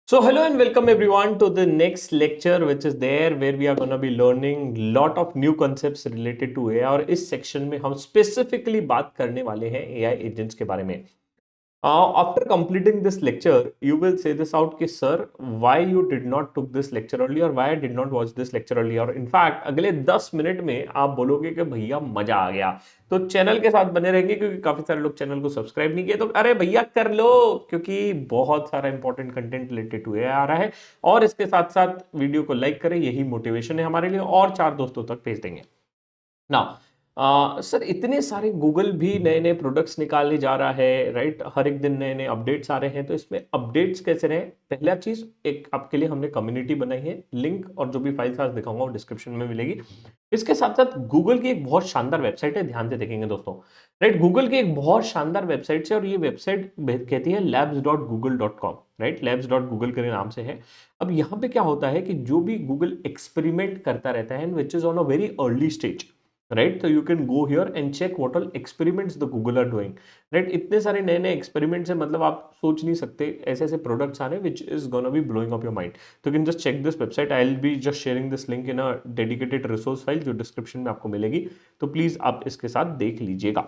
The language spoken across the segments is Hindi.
So hello and welcome everyone to the next lecture which is there where we are going to be learning lot of new concepts related to AI और इस सेक्शन में हम स्पेसिफिकली बात करने वाले हैं AI एजेंट्स के बारे में। After completing this lecture, you will say this out कि sir, why you did not took this lecture earlier, why I did not watch this lecture earlier. In fact, अगले 10 मिनट में आप बोलोगे कि भैया मजा आ गया। तो चैनल के साथ बने रहेंगे क्योंकि काफी सारे लोग चैनल को सब्सक्राइब नहीं किए, तो अरे भैया कर लो क्योंकि बहुत सारा important content related to AI आ रहा है। और इसके साथ साथ वीडियो को लाइक करें, यही मोटिवेशन है हमारे लिए, और 4 दोस्तों तक भेज देंगे ना। सर इतने सारे गूगल भी नए नए प्रोडक्ट्स निकालने जा रहा है, राइट? हर एक दिन नए नए अपडेट्स आ रहे हैं, तो इसमें अपडेट्स कैसे रहे? पहला चीज, एक आपके लिए हमने कम्युनिटी बनाई है, लिंक और जो भी फाइल्स आज दिखाऊंगा वो डिस्क्रिप्शन में मिलेगी। इसके साथ साथ गूगल की एक बहुत शानदार वेबसाइट है, ध्यान से देखेंगे दोस्तों, राइट? गूगल की एक बहुत शानदार वेबसाइट है और ये वेबसाइट कहती है labs.google.com, राइट? labs.google के नाम से है। अब यहाँ पे क्या होता है कि जो भी गूगल एक्सपेरिमेंट करता रहता है, which is on a very early stage, right? तो you can go here and check what all experiments the Google are doing, right? इतने सारे नए नए एक्सपेरिमेंट्स हैं, मतलब आप सोच नहीं सकते ऐसे ऐसे प्रोडक्ट्स आ रहे हैं which is gonna be blowing up your mind. तो you can just check this website, I will be just sharing this link in a dedicated resource file जो डिस्क्रिप्शन में आपको मिलेगी, तो प्लीज आप इसके साथ देख लीजिएगा,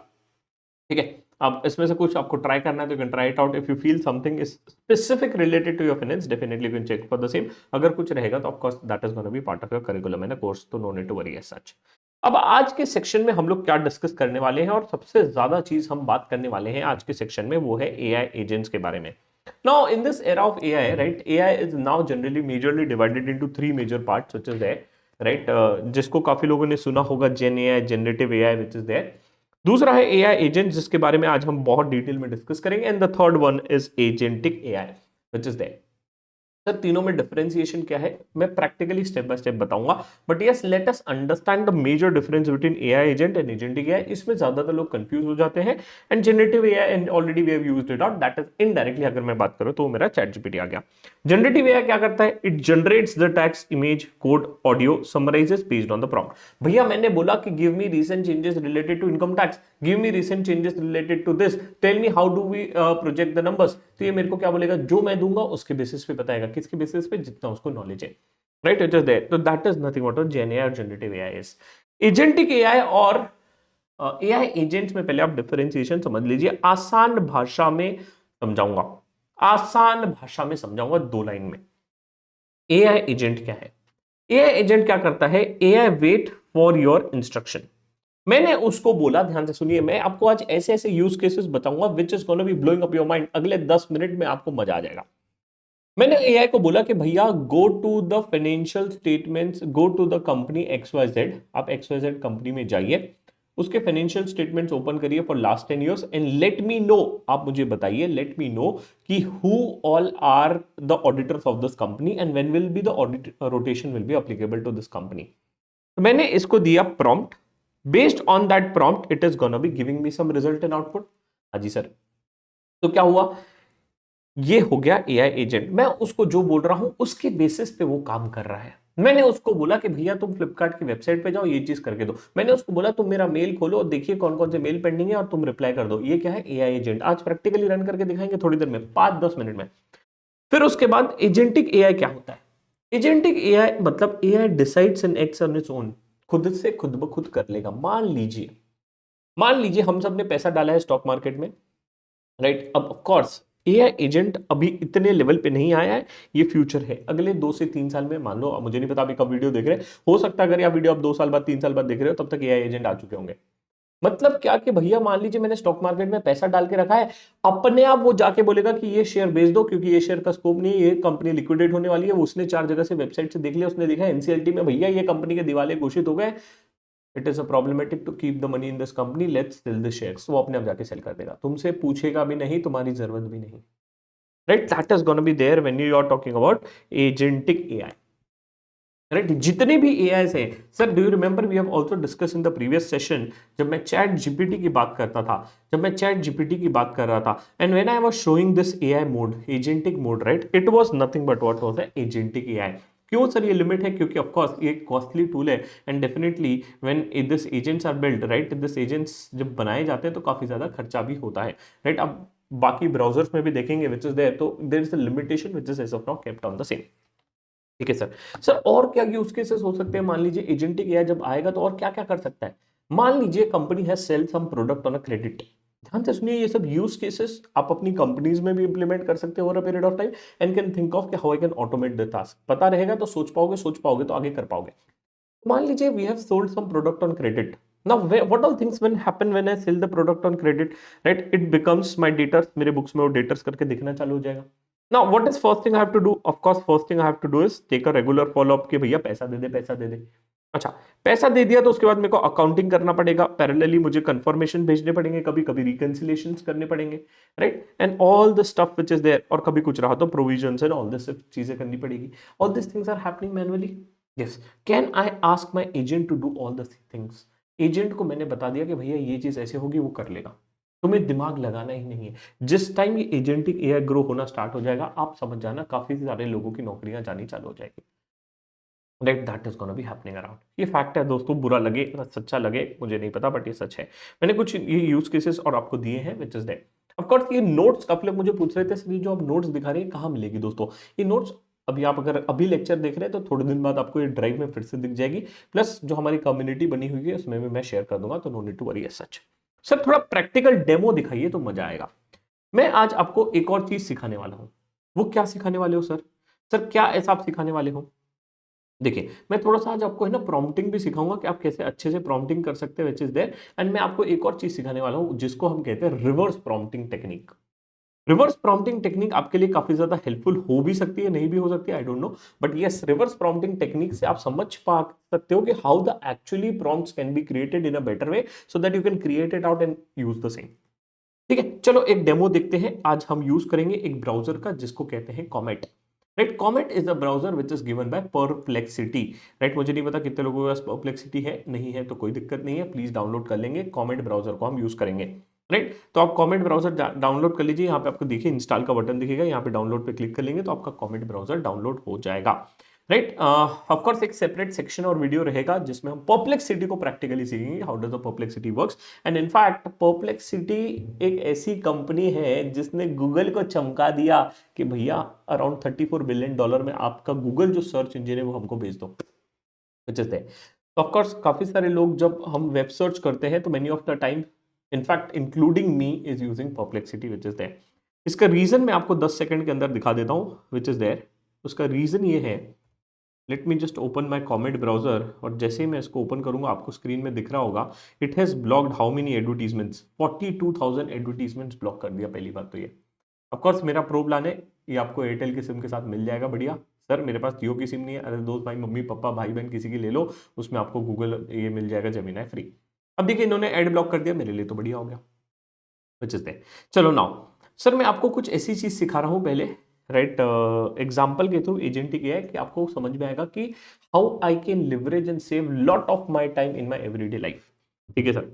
ठीक है? अब इसमें से कुछ आपको ट्राई करना है तो you can try it out. If you feel something is specific related to your finance, definitely you can check for the same. अगर कुछ रहेगा तो of course that is gonna be part of your curriculum and course, तो no need to worry as such. अब आज के सेक्शन में हम लोग क्या डिस्कस करने वाले हैं, और सबसे ज्यादा चीज हम बात करने वाले हैं आज के सेक्शन में, वो है एआई एजेंट्स के बारे में। Now, in this era of AI, right, AI is now generally majorly divided into three major parts, which is there, right? जिसको काफी लोगों ने सुना होगा, gen AI, generative AI, which is there. दूसरा है एआई एजेंट, जिसके बारे में आज हम बहुत डिटेल में डिस्कस करेंगे, and the third one is agentic AI, which is there. Sir तीनों में डिफरेंशिएशन क्या है मैं प्रैक्टिकली स्टेप बाय स्टेप बताऊंगा, but yes let us understand the major difference between AI agent and agentic AI. इसमें ज्यादातर लोग कंफ्यूज हो जाते हैं। And generative AI, and already we have used it out, that is indirectly, अगर मैं बात करूं तो मेरा चैट जीपीटी आ गया। जनरेटिव एआई क्या करता है? It generates the text, image, code, audio, summarises based on the prompt. भैया मैंने बोला कि give me recent changes related to income tax, give me recent changes related to this, tell me how do we project the numbers. तो ये मेरे को क्या बोलेगा? जो मैं दूंगा उसके बेसिस पे बताएगा। किसके बेसिस पे? जितना उसको नॉलेज है, राइट? It is there. तो that is nothing but gen AI और generative AI is. Agentic AI और एआई एजेंट्स में पहले आप डिफरेंशिएशन समझ लीजिए, आसान भाषा में समझाऊंगा, आसान भाषा में समझाऊंगा 2 लाइन में। एआई एजेंट क्या है? एआई एजेंट क्या करता है? AI wait for your instruction. मैंने उसको बोला, ध्यान से सुनिए, मैं आपको आज ऐसे ऐसे यूज केसेस बताऊंगा विच is gonna be blowing up your mind. अगले 10 मिनट में आपको मजा आ जाएगा। मैंने एआई को बोला कि भैया go to the financial statements, go to the company XYZ, आप XYZ कंपनी में जाइए, उसके फाइनेंशियल स्टेटमेंट्स ओपन करिए for last 10 years and let me know, आप मुझे बताइए, लेट मी नो कि who all are the auditors of this company and when will be the audit rotation will be applicable to this company. मैंने इसको दिया prompt, based on that prompt it is gonna be giving me some result and output. हाँ जी सर। तो क्या हुआ? ये हो गया एआई एजेंट। मैं उसको जो बोल रहा हूं उसके बेसिस पे वो काम कर रहा है। मैंने उसको बोला कि भैया तुम फ्लिपकार्ट की वेबसाइट पे जाओ, ये चीज करके दो। मैंने उसको बोला तुम मेरा मेल खोलो और देखिए कौन कौन से मेल पेंडिंग है और तुम रिप्लाई कर दो। ये क्या है? AI agent. आज प्रैक्टिकली रन करके दिखाएंगे थोड़ी देर में, 5-10 मिनट में। फिर उसके बाद एजेंटिक एआई क्या होता है? एजेंटिक एआई मतलब AI decides and acts on its own, खुद से खुद ब खुद कर लेगा। मान लीजिए हम सब ने पैसा डाला है स्टॉक मार्केट में, राइट? अब ऑफ कोर्स एआई एजेंट अभी इतने लेवल पे नहीं आया है, ये फ्यूचर है। अगले 2 से 3 साल में, मान लो, अब मुझे नहीं पता अभी कब वीडियो देख रहे हैं, हो सकता है अगर ये वीडियो आप 2 साल बाद 3 साल बाद देख रहे हो तब तक एआई एजेंट आ चुके होंगे। मतलब क्या कि भैया मान लीजिए मैंने स्टॉक मार्केट में पैसा डाल के रखा है, अपने आप वो जाके बोलेगा कि ये शेयर बेच दो क्योंकि ये शेयर का स्कोप नहीं है, ये कंपनी लिक्विडेट होने वाली है। उसने 4 जगह से वेबसाइट से देख लिया, उसने देखा एनसीएलटी में भैया ये कंपनी के दिवाले घोषित हो गए, it is a problematic to keep the money in this company, let's sell the shares. वो अपने आप जाके सेल कर देगा, तुमसे पूछेगा भी नहीं, तुम्हारी जरूरत भी नहीं, right? That is gonna be there when you are talking about agentic AI, right? जितने भी एआई है sir, do you remember we have also discuss in the previous session, जब मैं चैट जीपीटी की बात करता था, जब मैं चैट जीपीटी की बात कर रहा था, and when I was showing this AI mode, agentic mode, right, it was nothing but what was the agentic AI. क्यों सर ये लिमिट है? क्योंकि ऑफ कोर्स ये कॉस्टली टूल है, and definitely when this agents are build, right, this agents जब बनाए जाते हैं तो काफी ज्यादा खर्चा भी होता है, राइट? अब बाकी ब्राउजर्स में भी देखेंगे विच इज देयर, तो there is a limitation which is as of now kept on the same. ठीक है सर। सर और क्या यूज केसेस हो सकते हैं? मान लीजिए एजेंटिक एआई जब आएगा तो और क्या क्या कर सकता है? मान लीजिए कंपनी है sell some product on a credit. ध्यान से सुनिए, ये सब यूज केसेस आप अपनी कंपनीज में भी इंप्लीमेंट कर सकते हो over a period of time and can think of how I can automate the task. पता रहेगा तो सोच पाओगे तो आगे कर पाओगे। मान लीजिए we have sold some product on credit. Now what all things when happen when I sell the product on credit, right? It becomes my debtors, मेरे बुक्स में वो डेटर्स करके दिखना चालू हो जाएगा। Now, what is first thing I have to do? Of course, first thing I have to do is take a regular follow up कि भैया पैसा दे दे, पैसा दे दे। अच्छा, पैसा दे दिया तो उसके बाद मेरे को अकाउंटिंग करना पड़ेगा, पैरेलली मुझे कंफर्मेशन भेजने पड़ेंगे, कभी कभी रिकंसिलेशंस करने पड़ेंगे, right? And all the stuff which is there, और कभी कुछ रहा तो प्रोविजंस एंड ऑल दिस चीजें करनी पड़ेगी। All this things are happening manually. Yes, can I ask my agent to do all the things? Agent को मैंने बता दिया कि भैया ये चीज ऐसे होगी, वो कर लेगा, तुम्हें दिमाग लगाना ही नहीं है। जिस टाइम ये एजेंटिक एआई ग्रो होना स्टार्ट हो जाएगा, आप समझ जाना काफी सारे लोगों की नौकरियां जानी चालू हो जाएगी। Right, that is gonna be happening around. ये फैक्ट है दोस्तों, बुरा लगे सच्चा लगे मुझे नहीं पता, बट ये सच है। मैंने कुछ ये यूज केसेस और आपको दिए हैं which is that. Of course ये नोट्स काफी लोग मुझे पूछ रहे थे सर, ये जो आप नोट्स दिखा रहे हैं कहाँ मिलेगी दोस्तों? ये नोट्स अभी आप अगर अभी लेक्चर देख रहे हैं तो थोड़े दिन बाद आपको ये ड्राइव में फिर से दिख जाएगी, प्लस जो हमारी कम्युनिटी बनी हुई है उसमें भी मैं शेयर कर दूंगा, तो no need to worry as such. Sir थोड़ा प्रैक्टिकल डेमो दिखाइए तो मजा आएगा। मैं आज आपको एक और चीज सिखाने वाला हूं। वो क्या सिखाने वाले हो सर? सर क्या ऐसा आप सिखाने वाले हो? देखिए, मैं थोड़ा सा आज आपको है ना प्रॉम्प्टिंग भी सिखाऊंगा कि आप कैसे अच्छे से प्रॉम्प्टिंग कर सकते हैं विच इज देयर। एंड मैं आपको एक और चीज सिखाने वाला हूं जिसको हम कहते हैं reverse prompting technique. Reverse prompting technique आपके लिए काफी ज्यादा हेल्पफुल हो भी सकती है, नहीं भी हो सकती है, आई don't no, but yes, reverse prompting technique से आप समझ पा सकते हो कि how the actually prompts can be created in a better way so that you can create it out and use the same. ठीक है, चलो एक डेमो देखते हैं। आज हम यूज करेंगे एक ब्राउजर का जिसको कहते हैं comet. Right, comet is a browser which is given by perplexity. Right, मुझे नहीं पता कितने लोगों के पास परप्लेक्सिटी है, नहीं है तो कोई दिक्कत नहीं है, प्लीज डाउनलोड कर लेंगे। कॉमेट ब्राउजर को हम यूज करेंगे। राइट, तो आप कॉमेट ब्राउजर डाउनलोड कर लीजिए। यहाँ पे आपको देखिए इंस्टॉल का बटन दिखेगा, यहाँ पे डाउनलोड पे क्लिक कर लेंगे तो आपका कॉमेट ब्राउजर डाउनलोड हो जाएगा। राइट, ऑफ कोर्स एक सेपरेट सेक्शन और वीडियो रहेगा जिसमें हम परप्लेक्सिटी को प्रैक्टिकली सीखेंगे, how does the perplexity works. And in fact perplexity एक ऐसी कंपनी है जिसने गूगल को चमका दिया कि भैया अराउंड $34 बिलियन में आपका गूगल जो सर्च इंजन है वो हमको भेज दो। ऑफ कोर्स काफी सारे लोग जब हम वेब सर्च करते हैं तो many of the time in fact including me is using perplexity which is there. इसका रीजन मैं आपको 10 सेकंड के अंदर दिखा देता हूं विच इज देयर। उसका रीजन ये है, let me just open my Comet browser, और जैसे ही मैं इसको ओपन करूंगा आपको स्क्रीन में दिख रहा होगा it has blocked how many advertisements, 42,000 advertisements block कर दिया। पहली बात तो ये, ऑफकोर्स मेरा प्रो प्लान है, ये आपको एयरटेल की सिम के साथ मिल जाएगा। बढ़िया सर, मेरे पास जियो की सिम नहीं है। अरे दोस्त भाई मम्मी पापा भाई बहन किसी की ले लो, उसमें आपको गूगल ये मिल जाएगा, जेमिनी फ्री। अब देखिए इन्होंने एड ब्लॉक कर दिया, मेरे लिए तो बढ़िया हो गया। बचते चलो नाउ सर मैं आपको कुछ ऐसी चीज सिखा रहा हूं पहले, राइट, एग्जाम्पल के थ्रू एजेंटिक है कि आपको समझ में आएगा कि how I can leverage and save lot of my time in my everyday life. ठीक है sir.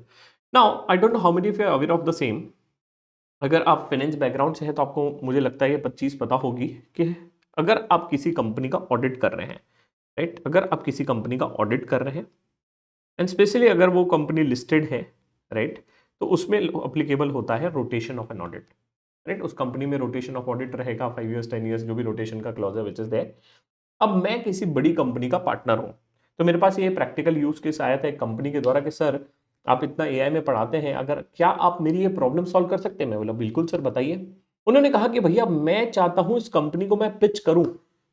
Now I don't know how many of you are aware of the same. अगर आप फाइनेंस बैकग्राउंड से हैं तो आपको मुझे लगता है ये 25 पता होगी कि अगर आप किसी कंपनी का ऑडिट कर रहे हैं, राइट, अगर आप किसी कंपनी का ऑडिट कर रहे हैं एंड स्पेशली अगर वो कंपनी लिस्टेड है, राइट, तो उसमें अप्लीकेबल होता है rotation of an audit. Right, उस कंपनी में रोटेशन ऑफ ऑडिट रहेगा 5 ईयर्स 10 ईयर्स, जो भी रोटेशन का क्लॉज है विच इज देयर। अब मैं किसी बड़ी कंपनी का पार्टनर हूं, तो मेरे पास ये प्रैक्टिकल यूज केस आया था एक कंपनी के द्वारा कि सर आप इतना एआई में पढ़ाते हैं, अगर क्या आप मेरी ये प्रॉब्लम सॉल्व कर सकते हैं? मैं बोला बिल्कुल सर बताइए। उन्होंने कहा कि भैया मैं चाहता हूं इस कंपनी को मैं पिच करूं,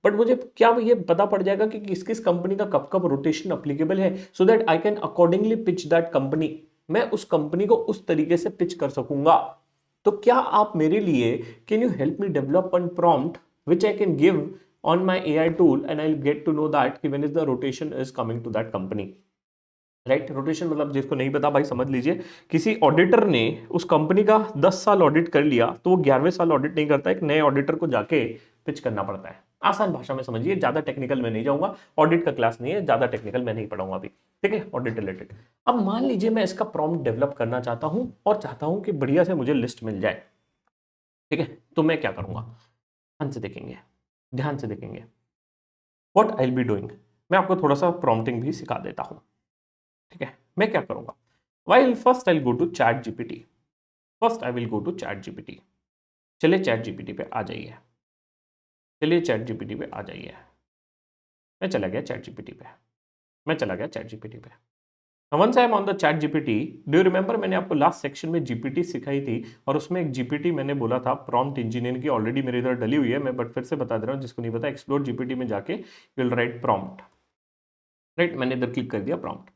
बट मुझे क्या ये पता पड़ जाएगा कि किस किस कंपनी का कब कब रोटेशन अप्लीकेबल है, so that I can accordingly pitch that company. मैं उस कंपनी को उस तरीके से पिच कर सकूंगा। तो क्या आप मेरे लिए can you help me develop one prompt which I can give on my AI tool and I'll get to know that कि when is the rotation is coming to that company। Right, rotation मतलब जिसको नहीं पता भाई समझ लीजिए, किसी ऑडिटर ने उस कंपनी का 10 साल ऑडिट कर लिया तो वो 11वें साल ऑडिट नहीं करता, एक नए ऑडिटर को जाके पिच करना पड़ता है। आसान भाषा में समझिए, ज्यादा टेक्निकल में नहीं जाऊंगा, ऑडिट का क्लास नहीं है, ज्यादा टेक्निकल मैं नहीं पढ़ाऊंगा अभी। ठीक है, ऑडिट रिलेटेड। अब मान लीजिए मैं इसका प्रॉम्प्ट डेवलप करना चाहता हूं और चाहता हूं कि बढ़िया से मुझे लिस्ट मिल जाए। ठीक है, तो मैं क्या करूंगा? ध्यान से देखेंगे, ध्यान से देखेंगे। What I will be doing, मैं आपको थोड़ा सा प्रॉम्प्टिंग भी सिखा देता हूं। ठीक है, मैं क्या करूंगा? While first I will go to ChatGPT. First I will go to ChatGPT. चलिए चैट जीपीटी पे आ जाइए, चलिए चैट जीपीटी पे आ जाइए। मैं चला गया चैट जीपीटी पे, मैं चला गया चैट जीपीटी पे। Once I am on the ChatGPT, do you remember मैंने आपको लास्ट सेक्शन में जीपीटी सिखाई थी, और उसमें एक जीपीटी मैंने बोला था प्रॉम्प्ट इंजीनियर की, ऑलरेडी मेरे इधर डली हुई है, मैं बट फिर से बता दे रहा हूँ जिसको नहीं पता, एक्सप्लोर जीपीटी में जाके you will write prompt, right. मैंने इधर क्लिक कर दिया prompt.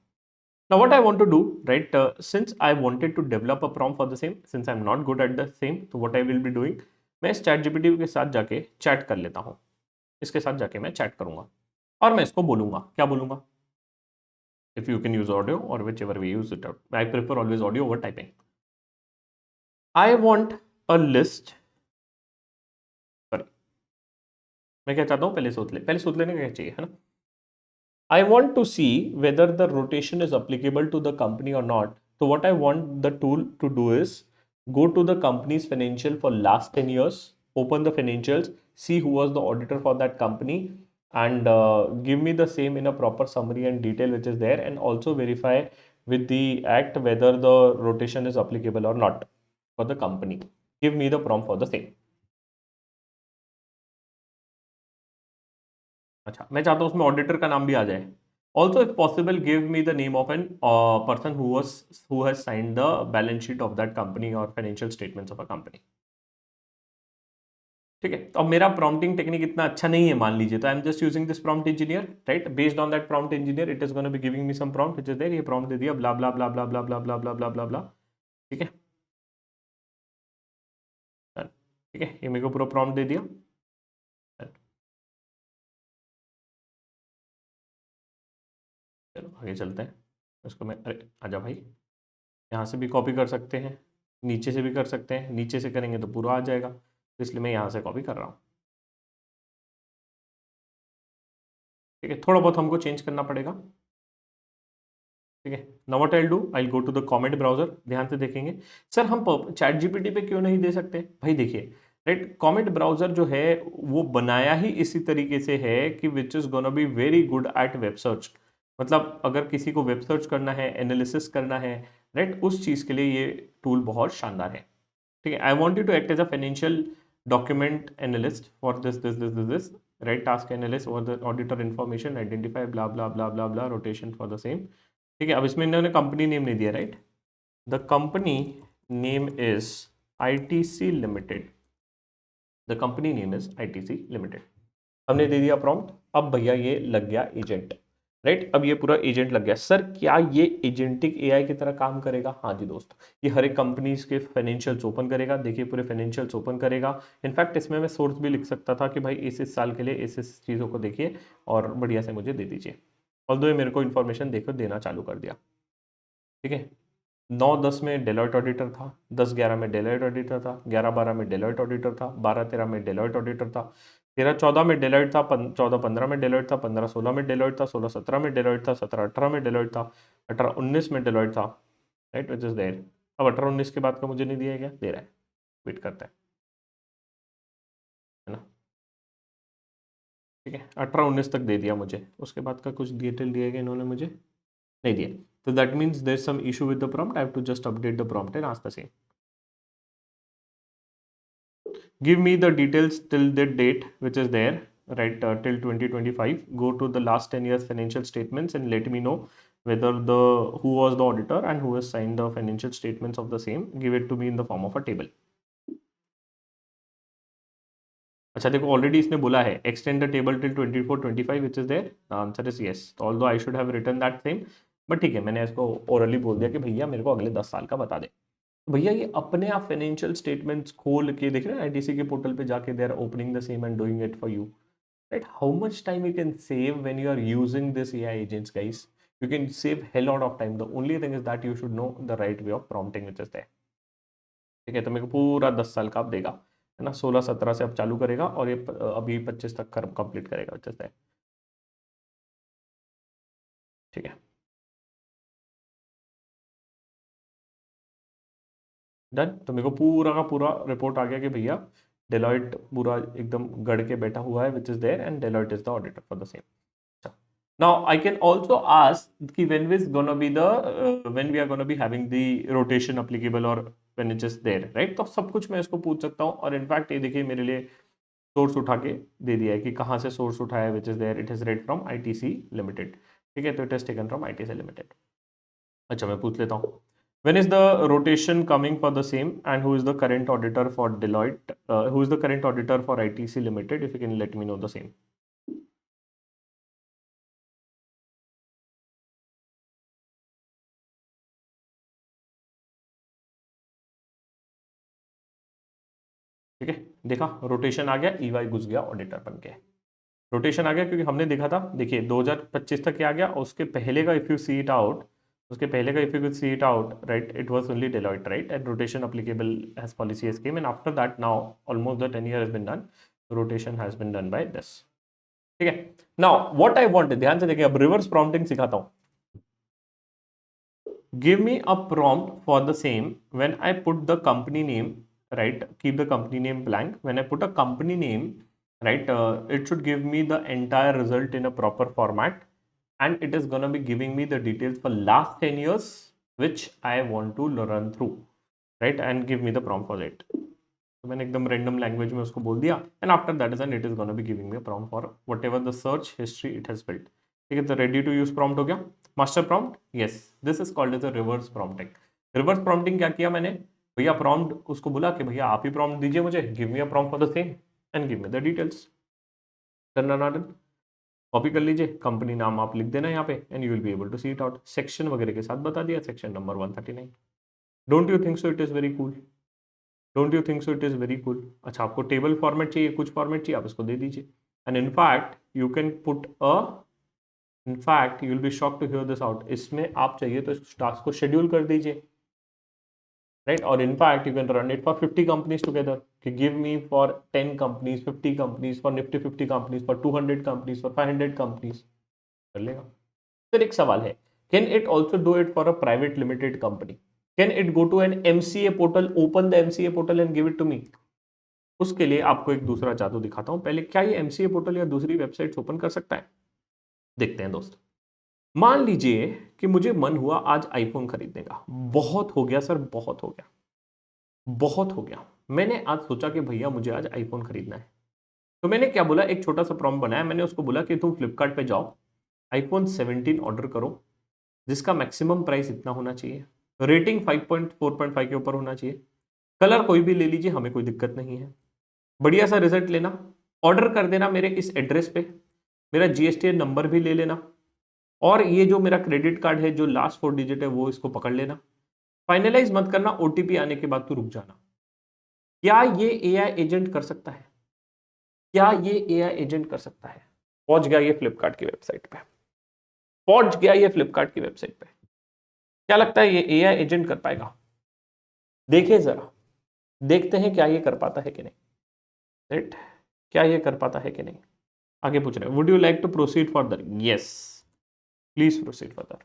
Now what I want to do, right, since I wanted to develop a prompt for the same, since I'm not good at the same, so what I will be doing, मैं इस चैट जीपीटी के साथ जाके चैट कर लेता हूँ, इसके साथ जाके मैं चैट करूंगा और मैं इसको बोलूंगा, क्या बोलूंगा, if you can use audio or whichever way you use it out. I prefer always audio over typing. I want a list, sorry, मैं क्या चाहता हूँ, पहले सोच लेने का क्या चाहिए, है ना। I want to see whether the rotation is applicable to the company or not. So what I want the tool to do is go to the company's financial for last 10 years, open the financials, see who was the auditor for that company, and give me the same in a proper summary and detail which is there, and also verify with the act whether the rotation is applicable or not for the company. Give me the prompt for the same. अच्छा, मैं चाहता हूँ उसमें ऑडिटर का नाम भी आ जाए। Also if possible give me the name of an person who has signed the balance sheet of that company और financial statements of a company. ठीक है, तो अब मेरा प्रॉम्प्टिंग टेक्निक इतना अच्छा नहीं है मान लीजिए, तो I am just using this prompt engineer, right. Based on that prompt engineer it is gonna be giving me some prompt which is there, ये प्रॉम्प्ट दे दिया blah blah blah blah blah blah blah blah blah blah ब्ला, ठीक है, ठीक है, ये मेरे को पूरा प्रॉम्प्ट दे दिया। चलो आगे चलते हैं, इसको मैं, अरे आजा भाई, यहाँ से भी कॉपी कर सकते हैं, नीचे से भी कर सकते हैं, नीचे से करेंगे तो पूरा आ जाएगा, तो इसलिए मैं यहाँ से कॉपी कर रहा हूँ। ठीक है, थोड़ा बहुत हमको चेंज करना पड़ेगा। ठीक है, now what I will do, I will go to the Comet browser. ध्यान से देखेंगे, सर हम चैट जीपीटी पे क्यों नहीं दे सकते, भाई देखिए, राइट, कमेंट ब्राउजर जो है वो बनाया ही इसी तरीके से है कि विच is gonna be very good at web search. मतलब अगर किसी को वेब सर्च करना है, एनालिसिस करना है, राइट, उस चीज़ के लिए ये टूल बहुत शानदार है। ठीक है, I want you to act as a financial document analyst for this right, task analyst और the auditor information identify blah blah blah blah blah rotation for the same. ठीक है, अब इसमें इन्होंने कंपनी नेम नहीं दिया, right, the company name is ITC limited, the company name is ITC limited. हमने दे दिया प्रॉम्प्ट, अब भैया ये लग गया एजेंट, राइट, अब ये पूरा एजेंट लग गया। सर क्या ये एजेंटिक एआई की तरह काम करेगा, हाँ जी दोस्त, ये हर एक कंपनीज के फाइनेंशियल्स ओपन करेगा, देखिए पूरे फाइनेंशियल्स ओपन करेगा। इनफैक्ट इसमें मैं सोर्स भी लिख सकता था कि भाई इस साल के लिए इस चीज़ों को देखिए और बढ़िया से मुझे दे दीजिए, ऑल्दो ये मेरे को इन्फॉर्मेशन देखो देना चालू कर दिया। ठीक है, 9-10 में डेलॉयट ऑडिटर था, 10-11 में डेलॉयट ऑडिटर था, 11-12 में डेलॉयट ऑडिटर था, 12-13 में डेलॉयट ऑडिटर था, 13-14 में डेलॉयट था, 14-15 में डेलॉयट था, 15-16 में डेलॉयट था, 16-17 में डेलॉयट था, 17-18 में डेलॉयट था, 18-19 में डेलॉयट था, राइट, विच इज देयर। अब 18-19 के बाद का मुझे नहीं दिया गया, दे रहा है, वेट करता है ना। ठीक है, 18-19 तक दे दिया मुझे, उसके बाद का कुछ डिटेल दिया गया इन्होंने मुझे नहीं दिया, तो that means there is some issue with the prompt, I have to just update the prompt and ask the same. Give me the details till the date which is there, right, till 2025. Go to the last 10 years financial statements and let me know whether the who was the auditor and who has signed the financial statements of the same. Give it to me in the form of a table. अच्छा देखो, ऑलरेडी इसने बोला है extend the table till 24-25 which is there, the answer is yes, although I should have written that same, but ठीक है, मैंने इसको ओरली बोल दिया कि भैया मेरे को अगले 10 साल का बता दे। भैया ये अपने आप फाइनेंशियल स्टेटमेंट्स खोल के देख रहे हैं, आईटीसी के पोर्टल पे जाके they are opening the same and doing it for you, right. How much time you can save when you are using this AI agents guys, you can save hell lot of time, the only thing is that you should know the right way of prompting which is there. ठीक है, तो मेरे को पूरा 10 साल का आप देगा, है ना, 16-17 से अब चालू करेगा और ये अभी 25 तक कंप्लीट करेगा व्हिच इज देयर। ठीक है, डन, तो मेरे को पूरा का पूरा रिपोर्ट आ गया कि भैया डेलॉइट पूरा एकदम गढ़ के बैठा हुआ है which is there and Deloitte is the auditor for the same. Now I can also ask कि when is gonna be the when we are gonna be having the rotation applicable or when it is there, right. तो सब कुछ मैं इसको पूछ सकता हूँ, और इनफैक्ट ये देखिए मेरे लिए सोर्स उठा के दे दिया है कि कहाँ से सोर्स उठाया, which is there, it is read from ITC limited, ठीक है, तो it is taken from ITC limited. अच्छा मैं पूछ लेता हूँ, when is the rotation coming for the same, and who is the current auditor for Deloitte, who is the current auditor for ITC Limited, if you can let me know the same. ठीक है, देखा रोटेशन आ गया, ईवाई घुस गया ऑडिटर बन के, रोटेशन आ गया क्योंकि हमने देखा था, देखिए 2025 तक क्या आ गया, उसके पहले का if you see it out, उसके पहले का if you see it out, right, it was only Deloitte, right, and rotation applicable as policy has came, and after that now almost the 10 year has been done, rotation has been done by this, ठीक है। नाउ व्हाट आई वांट, ध्यान से देखिए, अब रिवर्स प्रॉम्प्टिंग सिखाता हूं। Give me a prompt for the same when I put the company name, right, keep the company name blank, when I put a company name, right, it should give me the entire result in a proper format, and it is gonna be giving me the details for last 10 years which I want to run through, right, and give me the prompt for it. तो मैंने एकदम random language में उसको बोल दिया, and after that is it is gonna be giving me a prompt for whatever the search history it has built, ठीक है। तो रेडी टू यूज प्रॉम्प्ट हो गया, master prompt, yes, this is called as a reverse prompting. Reverse prompting क्या किया मैंने, भैया प्रॉम्प्ट उसको बोला कि भैया आप ही प्रॉम्प्ट दीजिए मुझे, give me a prompt for the same and give me the details, done. Copy कर लीजिए, कंपनी नाम आप लिख देना यहाँ पे, and you will be able to see it out, section वगैरह के साथ बता दिया, section number 139। Don't you think so it is very cool, don't you think so it is very cool. अच्छा आपको टेबल फॉर्मेट चाहिए, कुछ फॉर्मेट चाहिए, आप इसको दे दीजिए, and in fact you can put a, in fact you will be shock to hear this out, इसमें आप चाहिए तो इस टास्क को शेड्यूल कर दीजिए, राइट, और in fact you can run it for 50 companies together, कि give me for 10 companies, 50 companies, for Nifty 50 companies, for 200 companies, for 500 companies, कर लेगा। फिर एक सवाल है, can it also do it for a private limited company, can it go to an MCA portal, open the MCA portal and give it to me. उसके लिए आपको एक दूसरा जादू दिखाता हूं, पहले क्या ये एमसीए पोर्टल या दूसरी वेबसाइट ओपन कर सकता है, देखते हैं दोस्त। मान लीजिए कि मुझे मन हुआ आज आईफोन खरीदने का, बहुत हो गया सर, बहुत हो गया, बहुत हो गया, मैंने आज सोचा कि भैया मुझे आज आईफोन खरीदना है, तो मैंने क्या बोला, एक छोटा सा प्रॉम्प्ट बनाया, मैंने उसको बोला कि तुम फ्लिपकार्ट पे जाओ, आईफोन 17 ऑर्डर करो, जिसका मैक्सिमम प्राइस इतना होना चाहिए, रेटिंग 5.4.5 के ऊपर होना चाहिए, कलर कोई भी ले लीजिए, हमें कोई दिक्कत नहीं है, बढ़िया सा रिजल्ट लेना, ऑर्डर कर देना मेरे इस एड्रेस पे, मेरा जीएसटी नंबर भी ले लेना, और ये जो मेरा क्रेडिट कार्ड है जो लास्ट 4 डिजिट है वो इसको पकड़ लेना, फाइनलाइज मत करना, ओटीपी आने के बाद तू रुक जाना। क्या ये एआई एजेंट कर सकता है, क्या ये एआई एजेंट कर सकता है? पहुंच गया ये फ्लिपकार्ट की वेबसाइट पे, पहुंच गया ये फ्लिपकार्ट की वेबसाइट पे, क्या लगता है ये एआई एजेंट कर पाएगा? देखिए जरा, देखते हैं क्या ये कर पाता है कि नहीं, राइट, क्या ये कर पाता है कि नहीं। आगे पूछ रहे हैं, would you like to proceed further? Yes, please proceed further,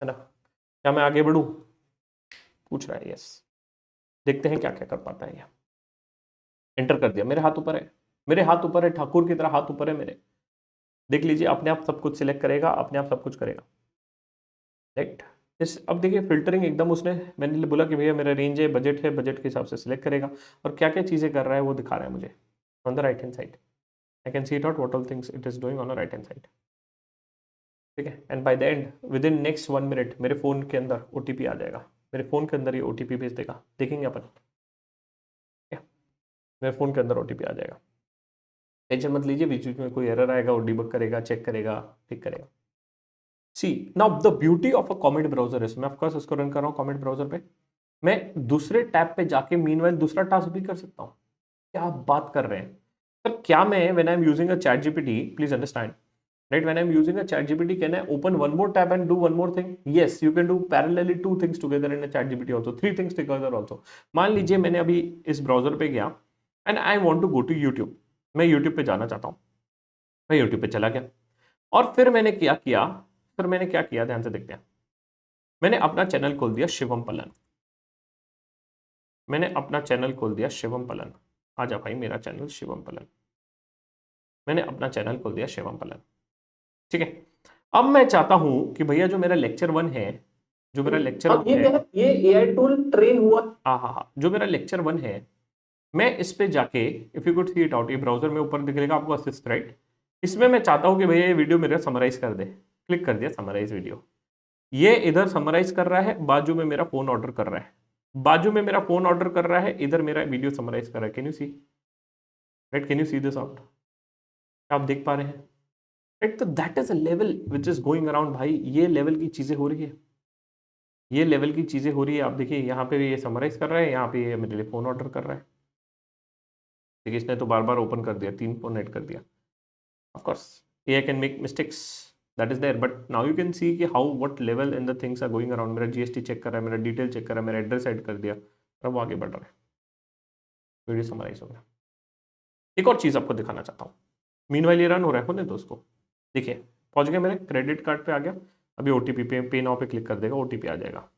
है ना, क्या मैं आगे बढ़ूं, पूछ रहा है, यस, देखते हैं क्या क्या कर पाता है ये। एंटर कर दिया, मेरे हाथ ऊपर है, मेरे हाथ ऊपर है, ठाकुर की तरह हाथ ऊपर है मेरे, देख लीजिए अपने आप सब कुछ सिलेक्ट करेगा, अपने आप सब कुछ करेगा, राइट। इस अब देखिए फिल्टरिंग एकदम उसने, मैंने बोला कि भैया मेरा रेंज है, बजट है, बजट के हिसाब से सिलेक्ट करेगा, और क्या क्या चीजें कर रहा है वो दिखा रहा है मुझे on the right hand side, I can see it out what all things it is doing on the right hand side, ठीक है। And by the end with in next 1 minute मेरे फोन के अंदर ओटीपी आ जाएगा, मेरे फोन के अंदर ये ओटीपी भेज देगा, देखेंगे अपन, मेरे फोन के अंदर ओटीपी आ जाएगा, टेंशन मत लीजिए, बीच बीच में कोई एरर आएगा वो डिबग करेगा, चेक करेगा, ठीक करेगा। See now the beauty of a Comet browser is, मैं ऑफ कोर्स इसको रन कर रहा हूँ कॉमेट ब्राउजर पे, मैं दूसरे टैब पे जाके मीनवाइल दूसरा टास्क भी कर सकता हूँ। क्या आप बात कर रहे हैं सर, क्या मैं when I am using a chat GPT, please understand, right, when I'm using a chat gpt can I open one more tab and do one more thing? Yes, you can do parallelly 2 things together in a chat gpt also, 3 things together also। मान लीजिए मैंने अभी इस ब्राउजर पे गया and I want to go to YouTube, मैं यूट्यूब पे जाना चाहता हूँ, मैं यूट्यूब पे चला गया, और फिर मैंने क्या किया, फिर मैंने क्या किया, ध्यान से देखते हैं, मैंने अपना चैनल खोल दिया शिवम पलन, मैंने अपना चैनल खोल दिया शिवम पलन, आजा भाई मेरा चैनल शिवम पलन, मैंने अपना चैनल खोल दिया शिवम पलन, ठीक है। अब मैं चाहता हूं कि भैया जो मेरा लेक्चर 1 है जो मेरा लेक्चर अब ये एआई टूल ट्रेन हुआ। हाँ, जो मेरा लेक्चर 1 है, मैं इस पे जाके, if you could see it out, ये ब्राउजर में ऊपर दिखेगा आपको असिस्ट, राइट? इसमें मैं चाहता हूं कि भैया ये वीडियो मेरा समराइज कर दे। क्लिक कर दिया समराइज वीडियो। ये इधर समराइज कर रहा है, बाजू में मेरा फोन ऑर्डर कर रहा है, बाजू में मेरा फोन ऑर्डर कर रहा है, इधर मेरा वीडियो समराइज कर रहा है। Can you see? Right, can you see this out? आप देख पा रहे हैं? राइट, तो that is a level which is going around भाई। ये लेवल की चीजें हो रही है, ये लेवल की चीजें हो रही है। आप देखिए यहाँ पे भी ये समराइज कर रहा है, यहाँ पे ये मेरे लिए फोन ऑर्डर कर रहा है। देखिए इसने तो बार बार ओपन कर दिया, 3 फोन ऐड कर दिया। Of course AI can make mistakes, that is there, but now you can see कि how what level in the things are going around. मेरा GST चेक कर रहा है, मेरा डिटेल चेक कर रहा है, मेरा एड्रेस ऐड कर दिया, और वो आगे बढ़ रहा है। वीडियो समराइज हो गया। एक और चीज आपको दिखाना चाहता हूँ। मीनवाइल ये रन हो रहा है, होने दो उसको। देखिए पहुंच गया, मेरे क्रेडिट कार्ड पे आ गया। अभी OTP पे नाउ पे क्लिक कर देगा, OTP आ जाएगा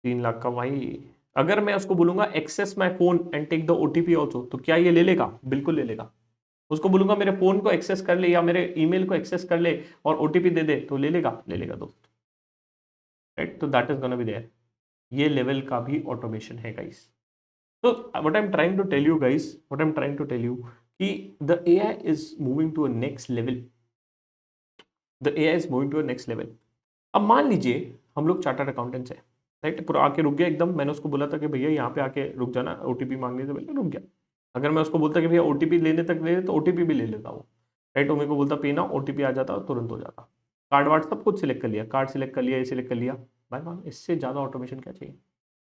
3 लाख का। भाई अगर मैं उसको बोलूंगा access my phone and take the OTP also, तो क्या ये ले लेगा? बिल्कुल ले लेगा। उसको बोलूंगा मेरे फोन को एक्सेस कर ले या मेरे ईमेल को एक्सेस कर ले और OTP दे दे, तो ले लेगा? ले लेगा दोस्त, राइट? तो that is gonna be there. ये लेवल का भी ऑटोमेशन है गाइस। तो what I am trying to tell you guys, what I am trying to tell you कि the AI is moving to a next level. The AI is moving to a next level. अब मान लीजिए हम लोग चार्टर्ड अकाउंटेंट्स है, राइट? पूरा आके रुक गया एकदम। मैंने उसको बोला था कि भैया यहाँ पे आके रुक जाना, OTP मांगने से पहले रुक गया। अगर मैं उसको बोलता कि भैया OTP लेने तक ले, तो OTP भी ले लेता वो, राइट? वो मेरे को बोलता पे ना, OTP आ जाता, तुरंत हो जाता। कार्ड वार्ड सब कुछ सिलेक्ट कर लिया, कार्ड सिलेक्ट कर लिया, ये सिलेक्ट कर लिया। भाई मान, इससे ज़्यादा ऑटोमेशन क्या चाहिए?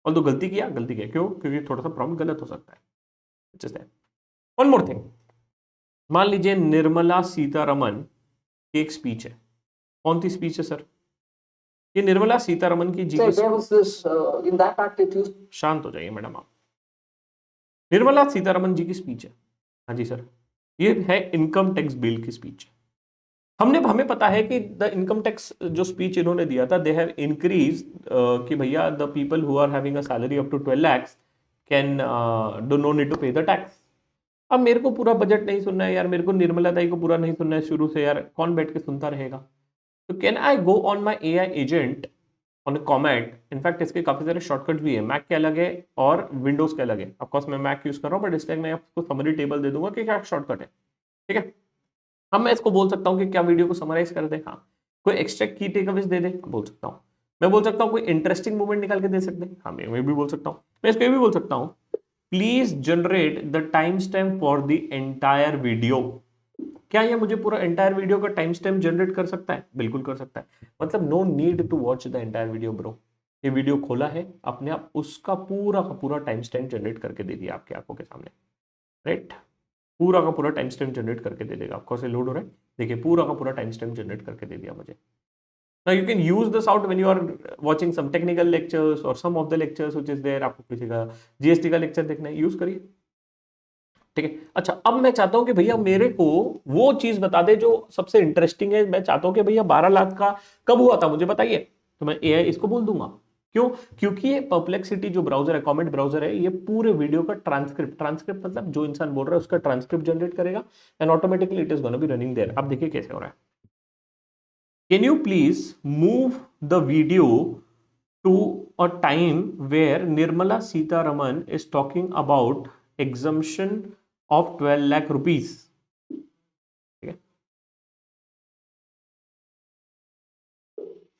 और तो गलती किया, गलती किया क्यों? क्योंकि थोड़ा सा प्रॉब्लम गलत हो सकता है। वन मोर थिंग, मान लीजिए निर्मला सीतारमन की एक स्पीच है। कौन सी स्पीच है सर? ये निर्मला सीतारमन की जी की शांत हो जाइए मैडम आप। निर्मला सीतारमन जी की स्पीच है, हाँ जी सर। ये है इनकम टैक्स बिल की स्पीच। हमें पता है कि द इनकम टैक्स जो स्पीच इन्होंने दिया था, दे हैव इंक्रीज कि भैया the people who are having a salary up to 12 lakhs can do no need to pay the tax. अब मेरे को पूरा बजट नहीं सुनना है यार, मेरे को निर्मला दाई को पूरा नहीं सुनना है शुरू से यार, कौन बैठ के सुनता रहेगा? तो can I go on my AI agent on comet? In fact इसके काफी सारे शॉर्टकट भी है, मैक के अलग है और विंडोज के अलग है। ऑफकोर्स मैं मैक यूज कर रहा हूँ, बट इस टाइम मैं आपको समरी टेबल दे दूंगा कि क्या शॉर्टकट है, ठीक है? अब मैं इसको बोल सकता हूँ कि क्या वीडियो को समराइज कर दे, हाँ। कोई एक्स्ट्रा की टेकअवेज दे दे, बोल सकता हूँ। मैं बोल सकता हूँ कोई इंटरेस्टिंग मूवमेंट निकाल के दे सकते हैं, हाँ मैं भी बोल सकता हूँ। मैं इसको ये भी बोल सकता हूँ, please generate the time stamp for the entire video. क्या ये मुझे पूरा एंटायर वीडियो का टाइम स्टैम्प जनरेट कर सकता है? बिल्कुल कर सकता है। मतलब no need to watch the entire video bro. ये वीडियो खोला है, अपने आप उसका पूरा का पूरा टाइम स्टैम्प जनरेट करके दे दिया आपकी आंखों के सामने, राइट? पूरा का पूरा टाइम स्टैम्प जनरेट करके दे देगा। ऑफ कोर्स ये लोड हो रहा है, देखिए पूरा का पूरा टाइम स्टैम्प जनरेट करके दे दिया मुझे। Now you can use this out when you are watching some technical lectures or some of the lectures which is there। आपको किसी का GST का लेक्चर देखना है, यूज करिए, ठीक है? अच्छा, अब मैं चाहता हूं कि भैया मेरे को वो चीज बता दे जो सबसे इंटरेस्टिंग है। मैं चाहता हूं कि भैया 12 लाख का कब हुआ था मुझे बताइए, तो मैं AI इसको बोल दूंगा। क्यों? क्योंकि ये परप्लेक्सिटी जो ब्राउजर है, कमेंट ब्राउजर है, ये पूरे वीडियो का ट्रांसक्रिप्ट मतलब जो इंसान बोल रहा है उसका ट्रांसक्रिप्ट जनरेट करेगा and automatically it is gonna B running their. अब देखिए कैसे हो रहा है। Can you please move the video to a time where Nirmala Sitharaman is talking about exemption of 12 lakh rupees, okay,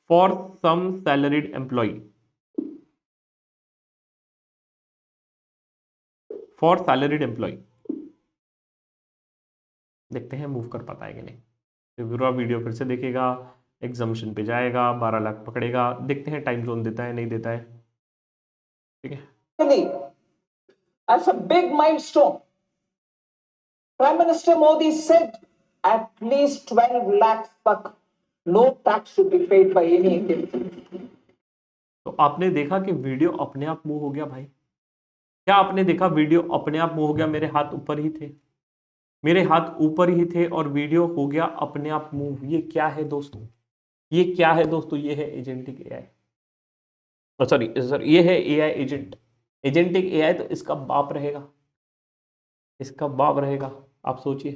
for some salaried employee, for salaried employee। देखते हैं मूव कर पाता है कि नहीं। तो पूरा वीडियो फिर से देखेगा, एग्जाम्शन पे जाएगा, 12 लाख पकड़ेगा, देखते हैं टाइम जोन देता है नहीं देता है, ठीक है? As a big milestone, Prime Minister Modi said at least 12 lakhs tak no tax should be paid by any Indian। तो आपने देखा कि वीडियो अपने आप मूव हो गया भाई। क्या आपने देखा वीडियो अपने आप मूव हो गया? मेरे हाथ ऊपर ही थे, मेरे हाथ ऊपर ही थे और वीडियो हो गया अपने आप मूव। ये क्या है दोस्तों? ये क्या है दोस्तों? ये है एजेंटिक AI। सॉरी सर, ये है AI एजेंट। एजेंटिक AI तो इसका बाप रहेगा, इसका बाप रहेगा। आप सोचिए,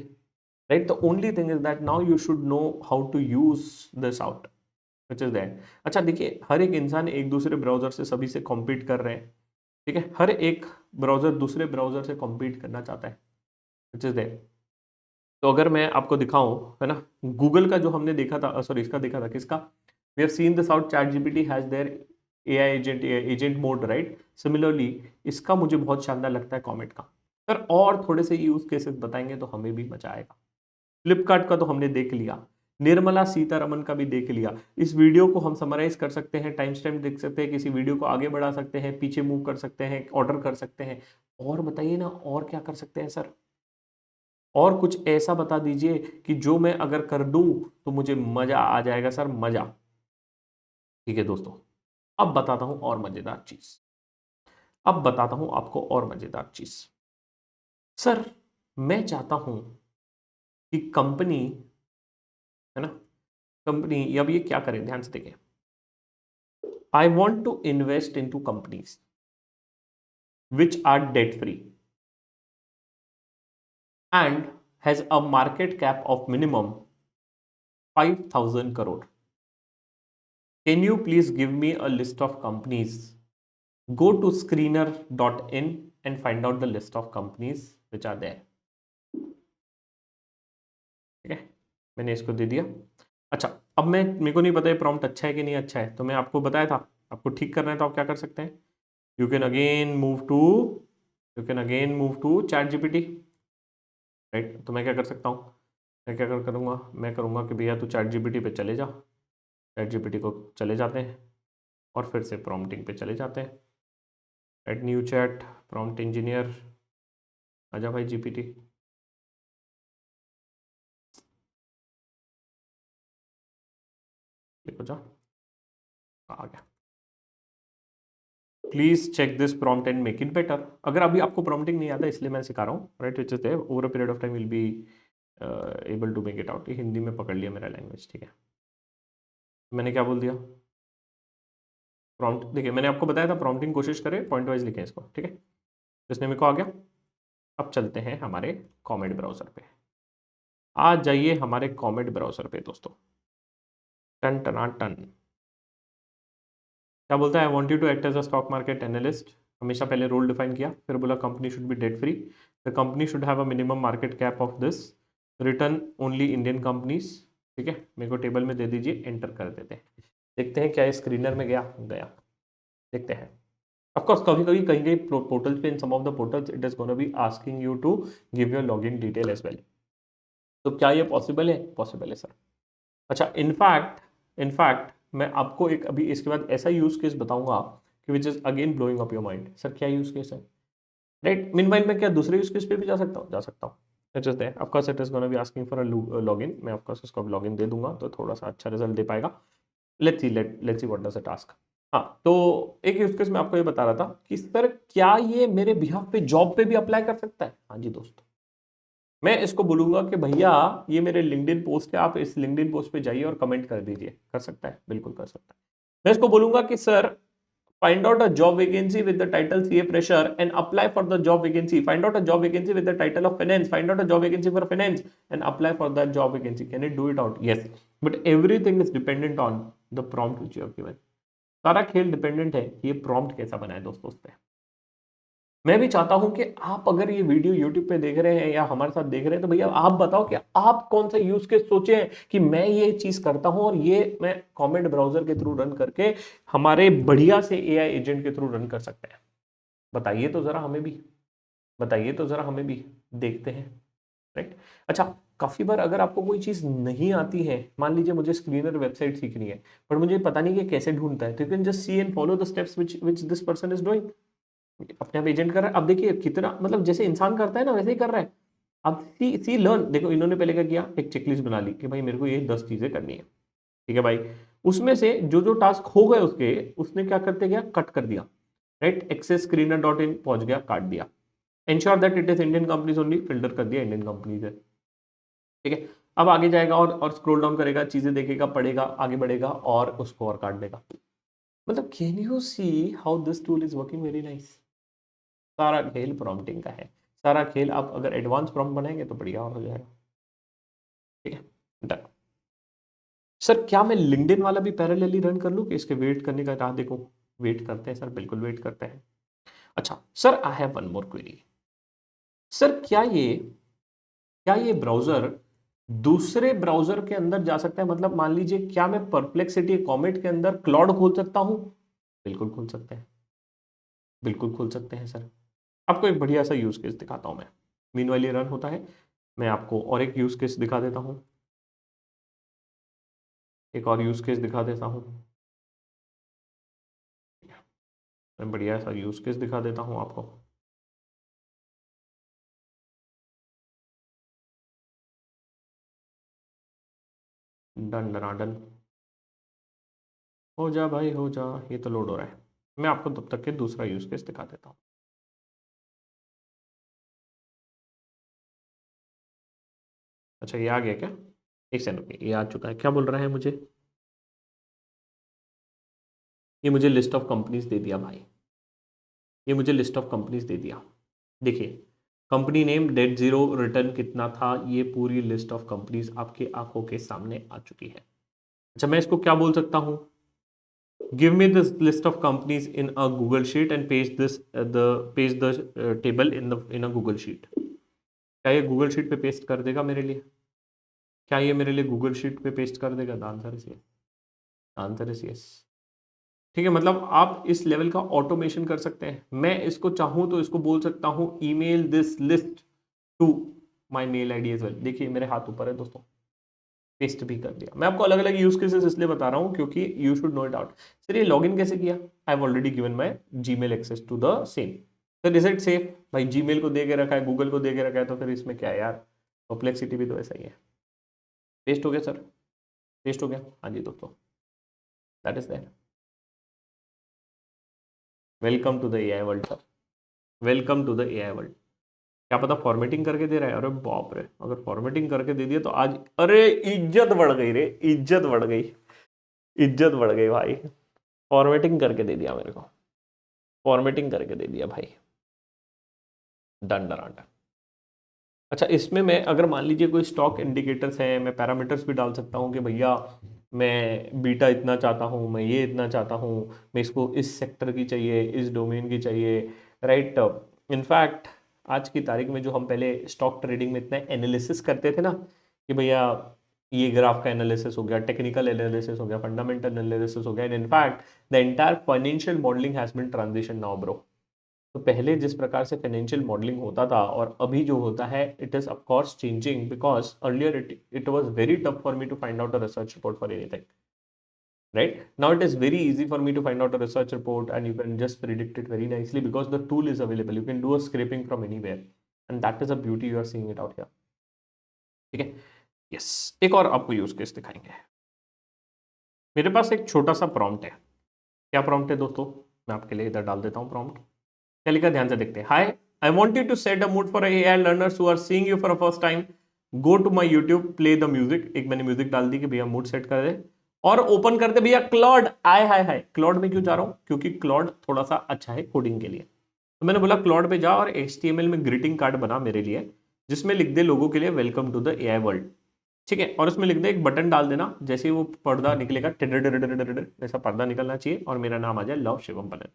right? The only thing is that now you should know how to use this out. Which is that. अच्छा देखिए, हर एक इंसान एक दूसरे ब्राउजर से सभी से कॉम्पीट कर रहे हैं, ठीक है, हर एक ब्राउजर दूसरे ब्राउजर से कॉम्पीट करना चाहता है, विच इज दैट। तो अगर मैं आपको दिखाऊं, है ना, गूगल का जो हमने देखा था, सॉरी इसका देखा था, किसका, we have seen this out, ChatGPT has their AI agent mode, right. Similarly इसका मुझे बहुत शानदार लगता है कॉमेट का। सर और थोड़े से यूज केसेस बताएंगे तो हमें भी मजा आएगा। फ्लिपकार्ट का तो हमने देख लिया, निर्मला सीतारमन का भी देख लिया। इस वीडियो को हम समराइज कर सकते हैं, टाइम स्टैम्प देख सकते हैं, किसी वीडियो को आगे बढ़ा सकते हैं, पीछे मूव कर सकते हैं, ऑर्डर कर सकते हैं। और बताइए ना, और क्या कर सकते हैं सर? और कुछ ऐसा बता दीजिए कि जो मैं अगर कर दूं तो मुझे मजा आ जाएगा सर, मजा। ठीक है दोस्तों, अब बताता हूं और मजेदार चीज, अब बताता हूं आपको और मजेदार चीज। सर मैं चाहता हूं कि कंपनी, है ना, कंपनी अब ये क्या करे, ध्यान से देखें। I want to invest in two companies which are debt free and has a market cap of minimum 5,000 crore. Can you please give me a list of companies? Go to screener.in and find out the list of companies which are there. ठीक है, मैंने इसको दे दिया। अच्छा, अब मैं, मेरे को नहीं पता ये प्रॉम्प्ट अच्छा है कि नहीं अच्छा है, तो मैं आपको बताया था, आपको ठीक करना है तो आप क्या कर सकते हैं, you can again move to, you can again move to ChatGPT, right. तो मैं क्या कर सकता हूँ, मैं क्या करूँगा, मैं करूँगा कि भैया तू चैट जीपीटी पे चले जा, चैट जीपीटी को चले जाते हैं और फिर से प्रॉम्प्टिंग पे चले जाते हैं, at new chat prompt engineer, आजा भाई जीपीटी, देखो जा, आ गया। Please check this prompt and make it better. अगर अभी आपको प्रॉम्प्टिंग नहीं आता इसलिए मैं सिखा रहा हूँ, right, which is there over a period of time will be able to make it out. ये हिंदी में पकड़ लिया मेरा लैंग्वेज, ठीक है। मैंने क्या बोल दिया, प्रॉम्प्ट देखिए, मैंने आपको बताया था प्रॉम्प्टिंग कोशिश करें, पॉइंट वाइज लिखें इसको, ठीक है। इसने मेरे को आ गया। अब चलते हैं हमारे कॉमेट ब्राउजर पे, आ जाइए हमारे कॉमेट ब्राउजर पे दोस्तों। टन टना टन, क्या बोलता है, I want you to act as a stock market analyst. हमेशा पहले रोल डिफाइन किया, फिर बोला company should be debt free, the company should have a minimum market cap of this, return only Indian companies. ठीक है, मेरे को टेबल में दे दीजिए, एंटर कर देते हैं, देखते हैं क्या ये स्क्रीनर में गया, गया, देखते हैं। ऑफकोर्स कभी कभी कहीं कहीं पोर्टल्स पे, in some of the portals it is gonna be asking you to give your login detail as well. तो क्या ये पॉसिबल है? पॉसिबल है सर। अच्छा, इनफैक्ट मैं आपको एक अभी इसके बाद ऐसा यूज केस बताऊंगा कि which is again blowing up your mind. Sir क्या यूज केस है, राइट। मीनवाइल मैं क्या दूसरे यूज केस पे भी जा सकता हूँ? जा सकता हूँ। It is there, of course it is gonna be asking for a login. मैं ऑफ कोर्स उसको लॉगिन दे दूंगा तो थोड़ा सा अच्छा रिजल्ट दे पाएगा। Let's see what does it ask. हाँ, तो एक यूज केस मैं आपको ये बता रहा था कि सर क्या ये मेरे बिहाफ पे जॉब पे भी अप्लाई कर सकता है? हाँ जी दोस्तों, मैं इसको बोलूंगा कि भैया ये मेरे लिंक्डइन पोस्ट है, आप इस लिंक्डइन पोस्ट पे जाइए और कमेंट कर दीजिए। कर सकता है, बिल्कुल कर सकता है। मैं इसको बोलूंगा कि sir find out a job vacancy with the title CA fresher and apply for the job vacancy. Find out a job vacancy with the title of finance, find out a job vacancy for finance and apply for the job vacancy. Can it do it out? Yes, but everything is dependent on the prompt which you have given. सारा खेल डिपेंडेंट है कि ये प्रॉम्प्ट कैसा बना है दोस्तों उस पर। मैं भी चाहता हूं कि आप अगर ये वीडियो YouTube पे देख रहे हैं या हमारे साथ देख रहे हैं तो भैया आप बताओ कि आप कौन सा यूज केस सोचे हैं कि मैं ये चीज करता हूं और ये मैं कमेंट ब्राउजर के थ्रू रन करके हमारे बढ़िया से एआई एजेंट के थ्रू रन कर सकते हैं। बताइए तो जरा हमें भी, बताइए तो जरा हमें भी, देखते हैं, राइट। अच्छा, काफी बार अगर आपको कोई चीज नहीं आती है, मान लीजिए मुझे स्क्रीनर वेबसाइट सीखनी है पर मुझे पता नहीं कि कैसे ढूंढता है, तो you can just see and follow the steps which this person is doing. अपने आप एजेंट कर रहा है। अब देखिए कितना, मतलब जैसे इंसान करता है ना वैसे ही कर रहा है। अब सी सी लर्न, देखो इन्होंने पहले क्या किया, एक चेकलिस्ट बना ली कि भाई मेरे को ये 10 चीजें करनी है, ठीक है भाई। उसमें से जो जो टास्क हो गए उसके, उसने क्या करते गया, कट कर दिया, right. Access screener dot in पहुंच गया, काट दिया। Ensure that it is Indian companies only, filter कर दिया इंडियन कंपनीज है, ठीक है। अब आगे जाएगा और स्क्रॉल डाउन करेगा, चीजें देखेगा, पढ़ेगा, आगे बढ़ेगा और उसको और काट देगा। मतलब can you see how this tool is working very nice. सारा खेल प्रॉम्प्टिंग का है, सारा खेल। आप अगर एडवांस प्रॉम्प्ट बनाएंगे तो बढ़िया और हो जाएगा, ठीक है, डन। सर क्या मैं लिंक्डइन वाला भी पैरेलली रन कर लूँ कि इसके वेट करने का राह देखो? वेट करते हैं सर, बिल्कुल वेट करते हैं। अच्छा sir, I have one more query. Sir क्या ये ब्राउजर दूसरे ब्राउजर के अंदर जा सकता है? मतलब मान लीजिए, क्या मैं परप्लेक्सिटी कॉमेट के अंदर क्लॉड खोल सकता हूं? बिल्कुल खोल सकते हैं, बिल्कुल खोल सकते हैं सर। आपको एक बढ़िया सा यूज केस दिखाता हूं मैं। मीनवाइल ये रन होता है, मैं आपको और एक यूज केस दिखा देता हूं, एक और यूज केस दिखा देता हूं, मैं बढ़िया सा यूज केस दिखा देता हूं आपको। डन डनाडन, हो जा भाई हो जा, ये तो लोड हो रहा है। मैं आपको तब तक के दूसरा यूज केस दिखा देता हूँ। अच्छा ये आ गया क्या? एक सेकंड रुकिए, ये आ चुका है। क्या बोल रहा है मुझे? ये मुझे लिस्ट ऑफ कंपनीज दे दिया भाई, ये मुझे लिस्ट ऑफ कंपनीज दे दिया। देखिए, company name, debt zero, return कितना था, ये पूरी लिस्ट ऑफ कंपनीज आपकी आंखों के सामने आ चुकी है। अच्छा मैं इसको क्या बोल सकता हूं? Give me this list of companies in a Google sheet and paste the table in a Google sheet. क्या ये गूगल शीट पे पेस्ट कर देगा मेरे लिए? क्या ये मेरे लिए गूगल शीट पे पेस्ट कर देगा? The answer is yes, answer is yes. ठीक है, मतलब आप इस लेवल का ऑटोमेशन कर सकते हैं। मैं इसको चाहूं तो इसको बोल सकता हूं email this list to my mail ID as well. देखिए मेरे हाथ ऊपर है दोस्तों, पेस्ट भी कर दिया। मैं आपको अलग अलग यूज केसेस इसलिए बता रहा हूं क्योंकि you should know it out. Sir ये लॉगिन कैसे किया? I have already given my Gmail access to the same. Sir is it safe? भाई जीमेल को दे के रखा है, गूगल को दे के रखा है, तो फिर इसमें क्या है यार? परप्लेक्सिटी भी तो ऐसा ही है। पेस्ट हो गया सर, पेस्ट हो गया। हाँ जी दोस्तों, that is that. Welcome to the AI world sir, welcome to the AI world. क्या पता फॉर्मेटिंग करके दे रहा है? अरे बाप रे, अगर फॉर्मेटिंग करके दे दिया तो आज, अरे इज्जत बढ़ गई रे, इज्जत बढ़ गई, इज्जत बढ़ गई भाई। फॉर्मेटिंग करके दे दिया मेरे को, फॉर्मेटिंग करके दे दिया भाई। Done done done. अच्छा इसमें मैं अगर मान लीजिए कोई स्टॉक इंडिकेटर्स हैं, मैं पैरामीटर्स भी डाल सकता हूँ कि भैया मैं बीटा इतना चाहता हूँ, मैं ये इतना चाहता हूँ, मैं इसको इस सेक्टर की चाहिए, इस डोमेन की चाहिए, राइट। इनफैक्ट आज की तारीख में जो हम पहले स्टॉक ट्रेडिंग में इतना एनालिसिस करते थे ना कि भैया ये ग्राफ का एनालिसिस हो गया, टेक्निकल एनालिसिस हो गया, फंडामेंटल एनालिसिस हो गया, and in fact the entire financial modelling has been transition now bro. तो पहले जिस प्रकार से फाइनेंशियल मॉडलिंग होता था और अभी जो होता है, it is of course changing, because earlier it was very tough for me to find out a research report for anything, right? Now it is very easy for me to find out a research report and you can just predict it very nicely because the tool is available. You can do a scraping from anywhere, and that is a beauty you are seeing it out here. ठीक है, यस। एक और आपको यूज केस दिखाएंगे। मेरे पास एक छोटा सा प्रॉम्प्ट है। क्या प्रॉम्प्ट है दोस्तों? मैं आपके लिए इधर डाल देता हूँ प्रॉम्प्ट। क्या लिखा, ध्यान से देखते हैं। Hi, I want you to set a mood for AI learners who are seeing you for a first time. Go to my YouTube, play the music. एक मैंने म्यूजिक डाल दी कि भैया मूड सेट कर दे, और ओपन कर दे भैया क्लॉड। आय हाय हाय, क्लॉड में क्यों जा रहा हूं? क्योंकि क्लॉड थोड़ा सा अच्छा है कोडिंग के लिए। तो मैंने बोला क्लॉड पे जा और HTML में ग्रीटिंग कार्ड बना मेरे लिए, जिसमें लिख दे लोगों के लिए welcome to the AI world. ठीक है, और उसमें लिख दे एक बटन डाल देना, जैसे ही वो पर्दा निकलेगा ऐसा पर्दा निकलना चाहिए और मेरा नाम आ जाए लव शिवम बनन।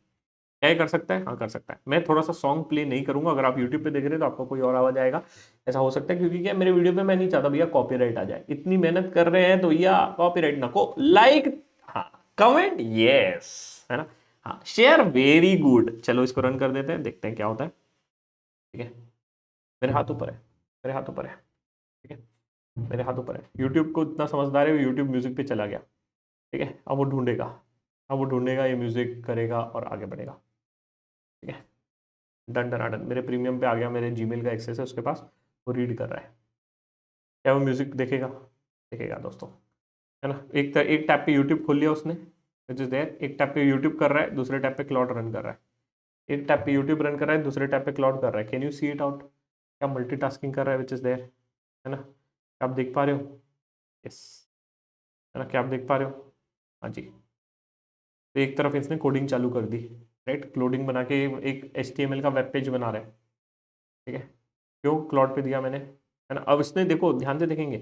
क्या ये कर सकता है? हाँ कर सकता है। मैं थोड़ा सा सॉन्ग प्ले नहीं करूंगा, अगर आप यूट्यूब पे देख रहे हैं तो आपको कोई और आवाज आएगा, ऐसा हो सकता है, क्योंकि क्या मेरे वीडियो पे मैं नहीं चाहता भैया कॉपीराइट आ जाए। इतनी मेहनत कर रहे हैं तो भैया कॉपीराइट ना को, लाइक, हाँ, कमेंट, यस, है ना, हाँ, शेयर, वेरी गुड। चलो इसको रन कर देते हैं, देखते हैं क्या होता है। ठीक है, मेरे हाथ ऊपर है, मेरे हाथ ऊपर है, ठीक है, मेरे हाथ ऊपर है। यूट्यूब को इतना समझदार है, यूट्यूब म्यूजिक पे चला गया। ठीक है, अब वो ढूंढेगा, अब वो ढूंढेगा, ये म्यूजिक करेगा और आगे बढ़ेगा। ठीक है, डन डन डन, मेरे प्रीमियम पे आ गया, मेरे जीमेल का एक्सेस है उसके पास, वो रीड कर रहा है। क्या वो म्यूजिक देखेगा? देखेगा दोस्तों, है ना। एक टैप पे यूट्यूब खोल लिया उसने, विच इज देयर। एक टैप पे यूट्यूब कर रहा है, दूसरे टैप पे क्लाउड रन कर रहा है। एक टैप पे यूट्यूब रन कर रहा है, दूसरे टैप पे क्लाउड कर रहा है। Can you see it out? क्या मल्टीटास्किंग कर रहा है, विच इज देयर, है ना। क्या आप देख पा रहे हो? यस, है ना, क्या आप देख पा रहे हो? हाँ जी। तो एक तरफ इसने कोडिंग चालू कर दी, राइट, कोडिंग बना के एक HTML का वेब पेज बना रहा है। ठीक है, क्यों? क्लॉड पे दिया मैंने, है ना। अब इसने देखो, ध्यान से देखेंगे,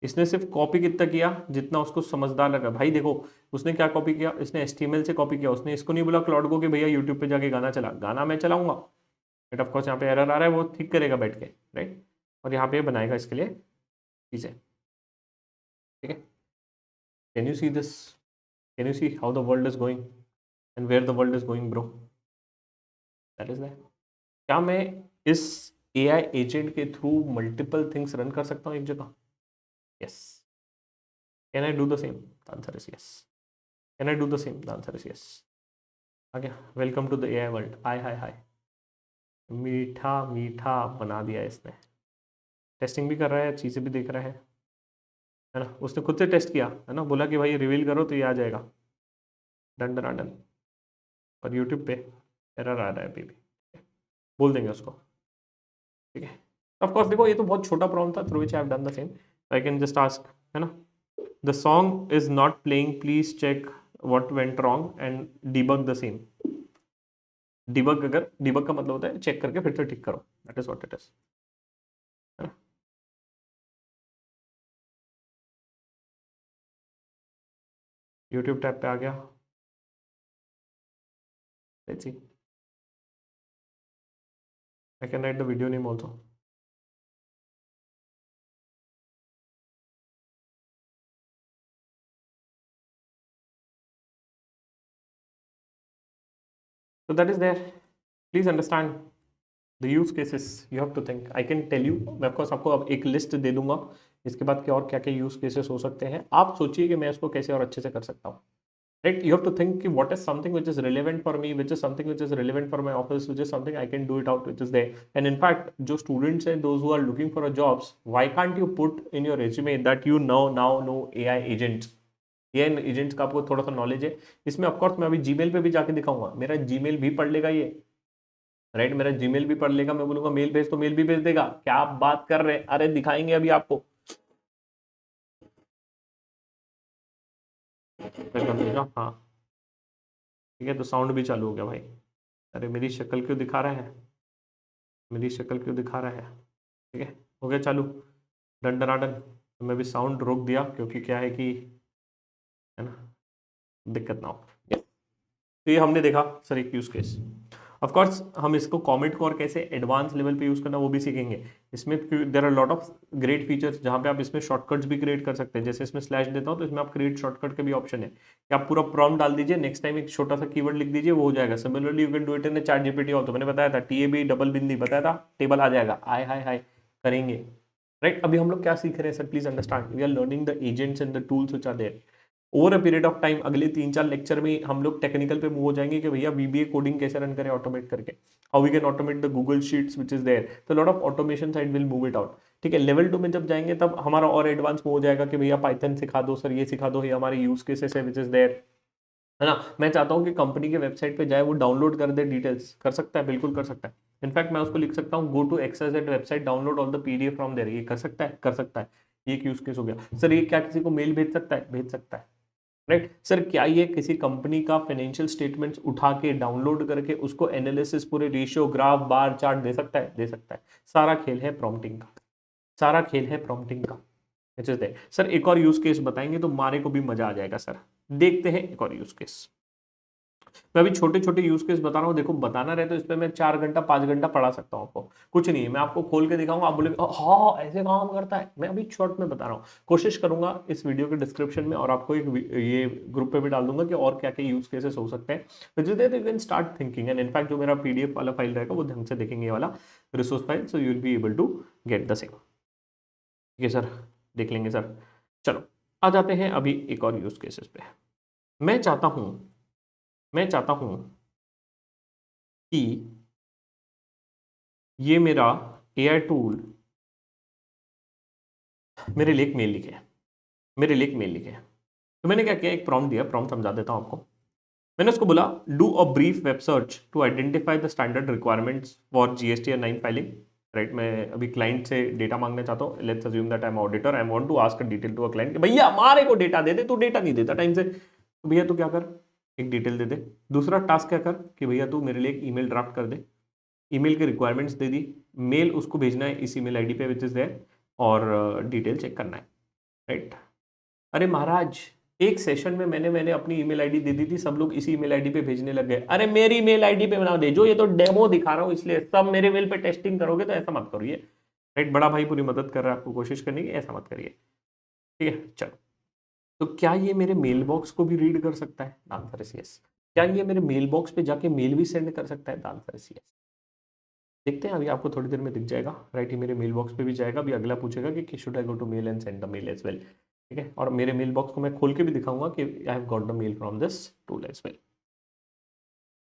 इसने सिर्फ कॉपी कितना किया जितना उसको समझदार लगा। भाई देखो उसने क्या कॉपी किया, इसने HTML से कॉपी किया। उसने इसको नहीं बोला क्लाउड को कि भैया यूट्यूब पे जाके गाना चला, गाना मैं चलाऊंगा, बट ऑफकोर्स यहाँ पे एरर आ रहा है, वो ठीक करेगा बैठ के, राइट, और यहाँ पे बनाएगा इसके लिए चीजें, ठीक है। Can you see this, can you see how the world is going and where the world is going bro, that is that. क्या मैं इस AI एजेंट के थ्रू मल्टीपल थिंग्स रन कर सकता हूँ एक जगह? Yes. Can I do the same? The answer is yes. Can I do the same? The answer is yes. आ गया, welcome to the AI world. Hi hi हाय, मीठा मीठा बना दिया इसने। टेस्टिंग भी कर रहा है, चीज़ें भी देख रहा है ना। उसने खुद से टेस्ट किया है ना, बोला कि भाई रिवील करो तो ये आ जाएगा, डन डन डन। और यूट्यूब पे एरर आ रहा है अभी भी, बोल देंगे उसको, ठीक है। ऑफ कोर्स देखो ये तो बहुत छोटा प्रॉब्लम था, through which I have done the same. I can just ask, है ना, the song is not playing, please check what went wrong and debug the same. Debug, अगर डिबग का मतलब होता है चेक करके फिर से ठीक करो, that is what it is, है ना। यूट्यूब टैब पे आ गया, let's see, I can write the video name also. So that is there. Please understand the use cases. You have to think. I can tell you. मैं ऑफकोर्स आपको अब एक लिस्ट दे दूंगा, इसके बाद क्या और क्या क्या यूज केसेस हो सकते हैं। आप सोचिए कि मैं इसको कैसे और अच्छे से कर सकता हूँ, right. You have to think कि what is something which is relevant for me, which is something which is relevant for my office, which is something I can do it out, which is there. And in fact, जो students हैं, those who are looking for a jobs, why can't you put in your resume that you now know AI agents? ये एजेंट्स का आपको थोड़ा सा नॉलेज है इसमें। ऑफकोर्स मैं अभी जीमेल पे भी जाके दिखाऊंगा, मेरा जीमेल भी पढ़ लेगा ये, राइट, मेरा जीमेल भी पढ़ लेगा। मैं बोलूंगा मेल भेज तो मेल भी भेज देगा। क्या आप बात कर रहे हैं? अरे दिखाएंगे अभी आपको, हाँ ठीक है। तो साउंड भी चालू हो गया भाई। अरे मेरी शक्ल क्यों दिखा रहा है, मेरी शक्ल क्यों दिखा रहा है, ठीक है, हो गया चालू, डन डनाडन। तो मैं भी साउंड रोक दिया क्योंकि क्या है कि, है ना, दिक्कत ना हो। तो ये हमने देखा सर एक यूज केस। ऑफ कोर्स हम इसको कॉमेंट को और कैसे एडवांस लेवल पे यूज करना वो भी सीखेंगे। इसमें there are lot of great features जहाँ पे आप इसमें शॉर्टकट्स भी क्रिएट कर सकते हैं। जैसे इसमें स्लैश देता हूँ तो इसमें आप क्रिएट शॉर्टकट का भी ऑप्शन है कि आप पूरा प्रॉम्प्ट डाल दीजिए, नेक्स्ट टाइम एक छोटा सा कीवर्ड लिख दीजिए, वो हो जाएगा। Similarly you can do it in chat GPT also. मैंने बताया था TAB डबल बिंदी बताया था, टेबल आ जाएगा। हाय हाय हाय करेंगे, राइट। अभी हम लोग क्या सीख रहे हैं sir, please understand, we are learning the agents and the tools which are there. Over a period of time अगले 3-4 लेक्चर में हम लोग टेक्निकल पे मूव हो जाएंगे कि भैया VBA कोडिंग कैसे रन करें ऑटोमेट करके, how we can automate the Google sheets which is there. तो lot of automation side will move it out, ठीक है। लेवल 2 में जब जाएंगे तब हमारा और एडवांस मूव हो जाएगा कि भैया पाइथन सिखा दो सर, ये सिखा दो, ये हमारे यूज केसेस है व्हिच इज देयर, है ना। मैं चाहता हूँ कि कंपनी के वेबसाइट पे जाए, वो डाउनलोड कर दे डिटेल्स, कर सकता है, बिल्कुल कर सकता है। इनफैक्ट मैं उसको लिख सकता हूँ go to XYZ website, download all the PDF from there. ये कर सकता है, कर सकता है। ये एक यूज केस हो गया सर। ये क्या किसी को मेल भेज सकता है? भेज सकता है, राइट सर। क्या ये किसी कंपनी का फाइनेंशियल स्टेटमेंट्स उठा के डाउनलोड करके उसको एनालिसिस पूरे रेशियो ग्राफ बार चार्ट दे सकता है? दे सकता है। सारा खेल है प्रॉम्प्टिंग का, सारा खेल है प्रॉम्प्टिंग का, सर। एक और यूज केस बताएंगे तो मारे को भी मजा आ जाएगा सर। देखते हैं एक और यूज केस। मैं अभी छोटे छोटे यूज केस बता रहा हूँ, देखो बताना रहे तो इस पे मैं 4 घंटा 5 घंटा पढ़ा सकता हूँ आपको। कुछ नहीं है, मैं आपको खोल के दिखाऊंगा, आप बोलेंगे हाँ ऐसे काम करता है। मैं अभी शॉर्ट में बता रहा हूँ, कोशिश करूंगा इस वीडियो के डिस्क्रिप्शन में और आपको एक ये ग्रुप पे भी डाल दूंगा कि और क्या क्या यूज केसेस हो सकते हैं, जिससे you can start thinking. And in fact जो मेरा PDF वाला फाइल रहेगा वो ढंग से देखेंगे, ये वाला resource file, so you will be able to get the same. ठीक है सर, देख लेंगे सर। चलो आ जाते हैं अभी एक और यूज केसेस पे। मैं चाहता हूं कि ये मेरा AI टूल मेरे लिए एक मेल लिखे, मेरे लिए एक मेल लिखे। तो मैंने क्या किया, एक प्रॉम्प्ट दिया, प्रॉम्प्ट समझा देता हूं आपको। मैंने उसको बोला do a brief web search to identify the standard requirements for GST और 9 फाइलिंग, राइट। मैं अभी क्लाइंट से डेटा मांगना चाहता हूँ। Let's assume that I am auditor, I want to ask a detail to a client कि भैया हमारे को डेटा दे दे, तू डेटा नहीं देता टाइम से, तो भैया तू क्या कर, एक डिटेल दे दे। दूसरा टास्क क्या कर कि भैया तू मेरे लिए एक ईमेल ड्राफ्ट कर दे। ईमेल के रिक्वायरमेंट्स दे दी, मेल उसको भेजना है इस ईमेल ID पे विच इज देयर, और डिटेल चेक करना है। राइट। अरे महाराज, एक सेशन में मैंने अपनी ईमेल आईडी दे दी थी, सब लोग इसी ईमेल आईडी पे भेजने लग गए। अरे मेरी ईमेल आईडी पे बना दे, जो ये तो डेमो दिखा रहा हूँ इसलिए सब मेरे मेल पे टेस्टिंग करोगे तो ऐसा मत करिए। राइट, बड़ा भाई पूरी मदद कर रहा है आपको, कोशिश करने की, ऐसा मत करिए। ठीक है, चलो। तो क्या ये मेरे मेल बॉक्स को भी रीड कर सकता है? Answer is yes. क्या ये मेरे मेल बॉक्स पे जाके मेल भी सेंड कर सकता है? Answer is yes. देखते हैं, अभी आपको थोड़ी देर में दिख जाएगा। राइट, ये मेरे मेल बॉक्स पे भी जाएगा। अभी अगला पूछेगा कि should I go to mail and send the mail as well. ठीक है, और मेरे मेल बॉक्स को मैं खोल के भी दिखाऊंगा कि I have got the mail from this tool as well.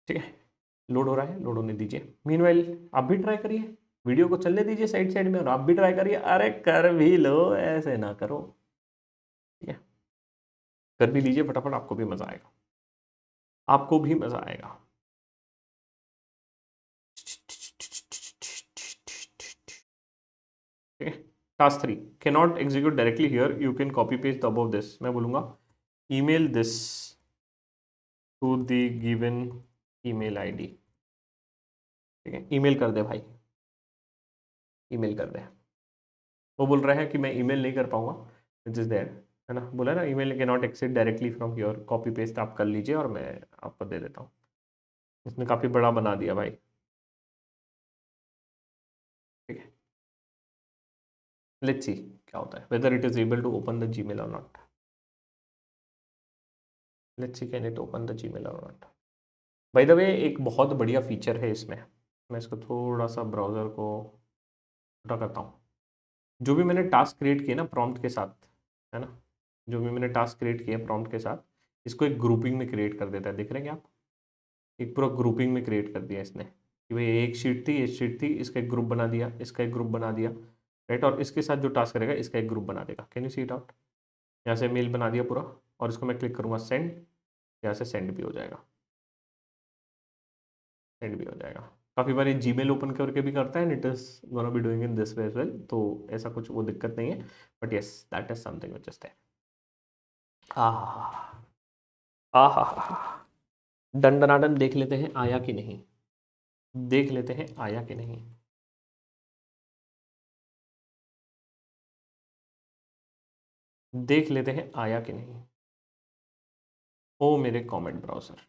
ठीक है, लोड हो रहा है, लोड होने दीजिए। मीनवाइल आप भी ट्राई करिए, वीडियो को चलने दीजिए साइड साइड में, और आप भी ट्राई करिए। अरे कर भी लो, ऐसे ना करो। ठीक है, कर भी लीजिए फटाफट, आपको भी मजा आएगा, आपको भी मजा आएगा। ठीक है, task 3, can not execute directly here, you can copy paste the above this. मैं बोलूंगा email this to the given email ID. ठीक है, ईमेल कर दे भाई, ईमेल कर दे। वो बोल रहा है कि मैं ईमेल नहीं कर पाऊंगा, विच इज देयर, है ना, बोला ना email can not accept directly from here, copy paste आप कर लीजिए और मैं आपको दे देता हूँ। इसने काफी बड़ा बना दिया भाई। ठीक है, लेट्स सी क्या होता है, whether it is able to open the Gmail और not. Let's see can it open the Gmail और नॉट। बाय द वे, एक बहुत बढ़िया फीचर है इसमें, मैं इसको थोड़ा सा ब्राउज़र को छोटा करता हूँ। जो भी मैंने टास्क क्रिएट किए ना प्रॉम्प्ट के साथ, है ना, जो भी मैंने टास्क क्रिएट किए प्रॉम्प्ट के साथ, इसको एक ग्रुपिंग में क्रिएट कर देता है। देख रहे हैं क्या आप? एक पूरा ग्रुपिंग में क्रिएट कर दिया इसने कि भाई एक शीट थी, एक शीट थी, इसका एक ग्रुप बना दिया, इसका एक ग्रुप बना दिया। राइट, और इसके साथ जो टास्क करेगा इसका एक ग्रुप बना देगा। Can you see it out? यहाँ से मेल बना दिया पूरा, और इसको मैं क्लिक करूँगा सेंड, यहाँ से सेंड भी हो जाएगा, सेंड भी हो जाएगा। काफ़ी बार जीमेल ओपन करके भी करता है, it is gonna be doing in this way as well, तो ऐसा कुछ वो दिक्कत नहीं है, but yes that is something which is there. आहा, आहा, दंडनादन देख लेते हैं आया कि नहीं, देख लेते हैं आया कि नहीं। देख लेते हैं आया कि नहीं। ओ मेरे कमेंट ब्राउजर,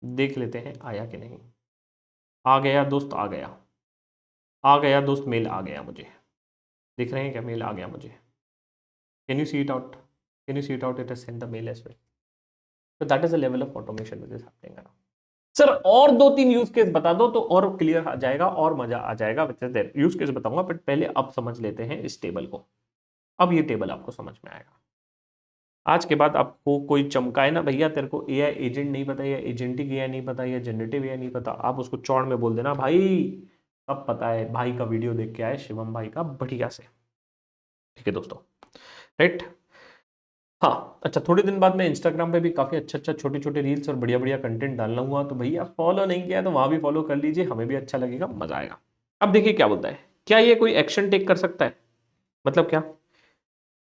देख लेते हैं आया कि नहीं। आ गया दोस्त, आ गया, आ गया दोस्त, मेल आ गया मुझे। दिख रहे हैं क्या? मेल आ गया मुझे। Can you see it out? Can you see it out? It is send the mail as well. So that is the level of automation which is happening around. Sir और 2-3 यूज केस बता दो तो और क्लियर आ जाएगा और मजा आ जाएगा। Which is there, use case बताऊंगा, बट पहले अब समझ लेते हैं इस टेबल को। अब ये टेबल आपको समझ में आएगा। आज के बाद आपको कोई चमकाए ना, भैया तेरे को एआई एजेंट नहीं पता, या एजेंटिक एआई नहीं पता, या जनरेटिव एआई नहीं पता, आप उसको चौड़ में बोल देना भाई अब पता है, भाई का वीडियो देख के आए शिवम भाई का बढ़िया से। ठीक है दोस्तों, राइट। हाँ अच्छा, थोड़े दिन बाद मैं इंस्टाग्राम पे भी काफ़ी अच्छा छोटे छोटे रील्स और बढ़िया बढ़िया कंटेंट डाल लूंगा, तो भैया फॉलो नहीं किया तो वहाँ भी फॉलो कर लीजिए, हमें भी अच्छा लगेगा, मजा आएगा। अब देखिए क्या बोलता है, क्या ये कोई एक्शन टेक कर सकता है? मतलब क्या?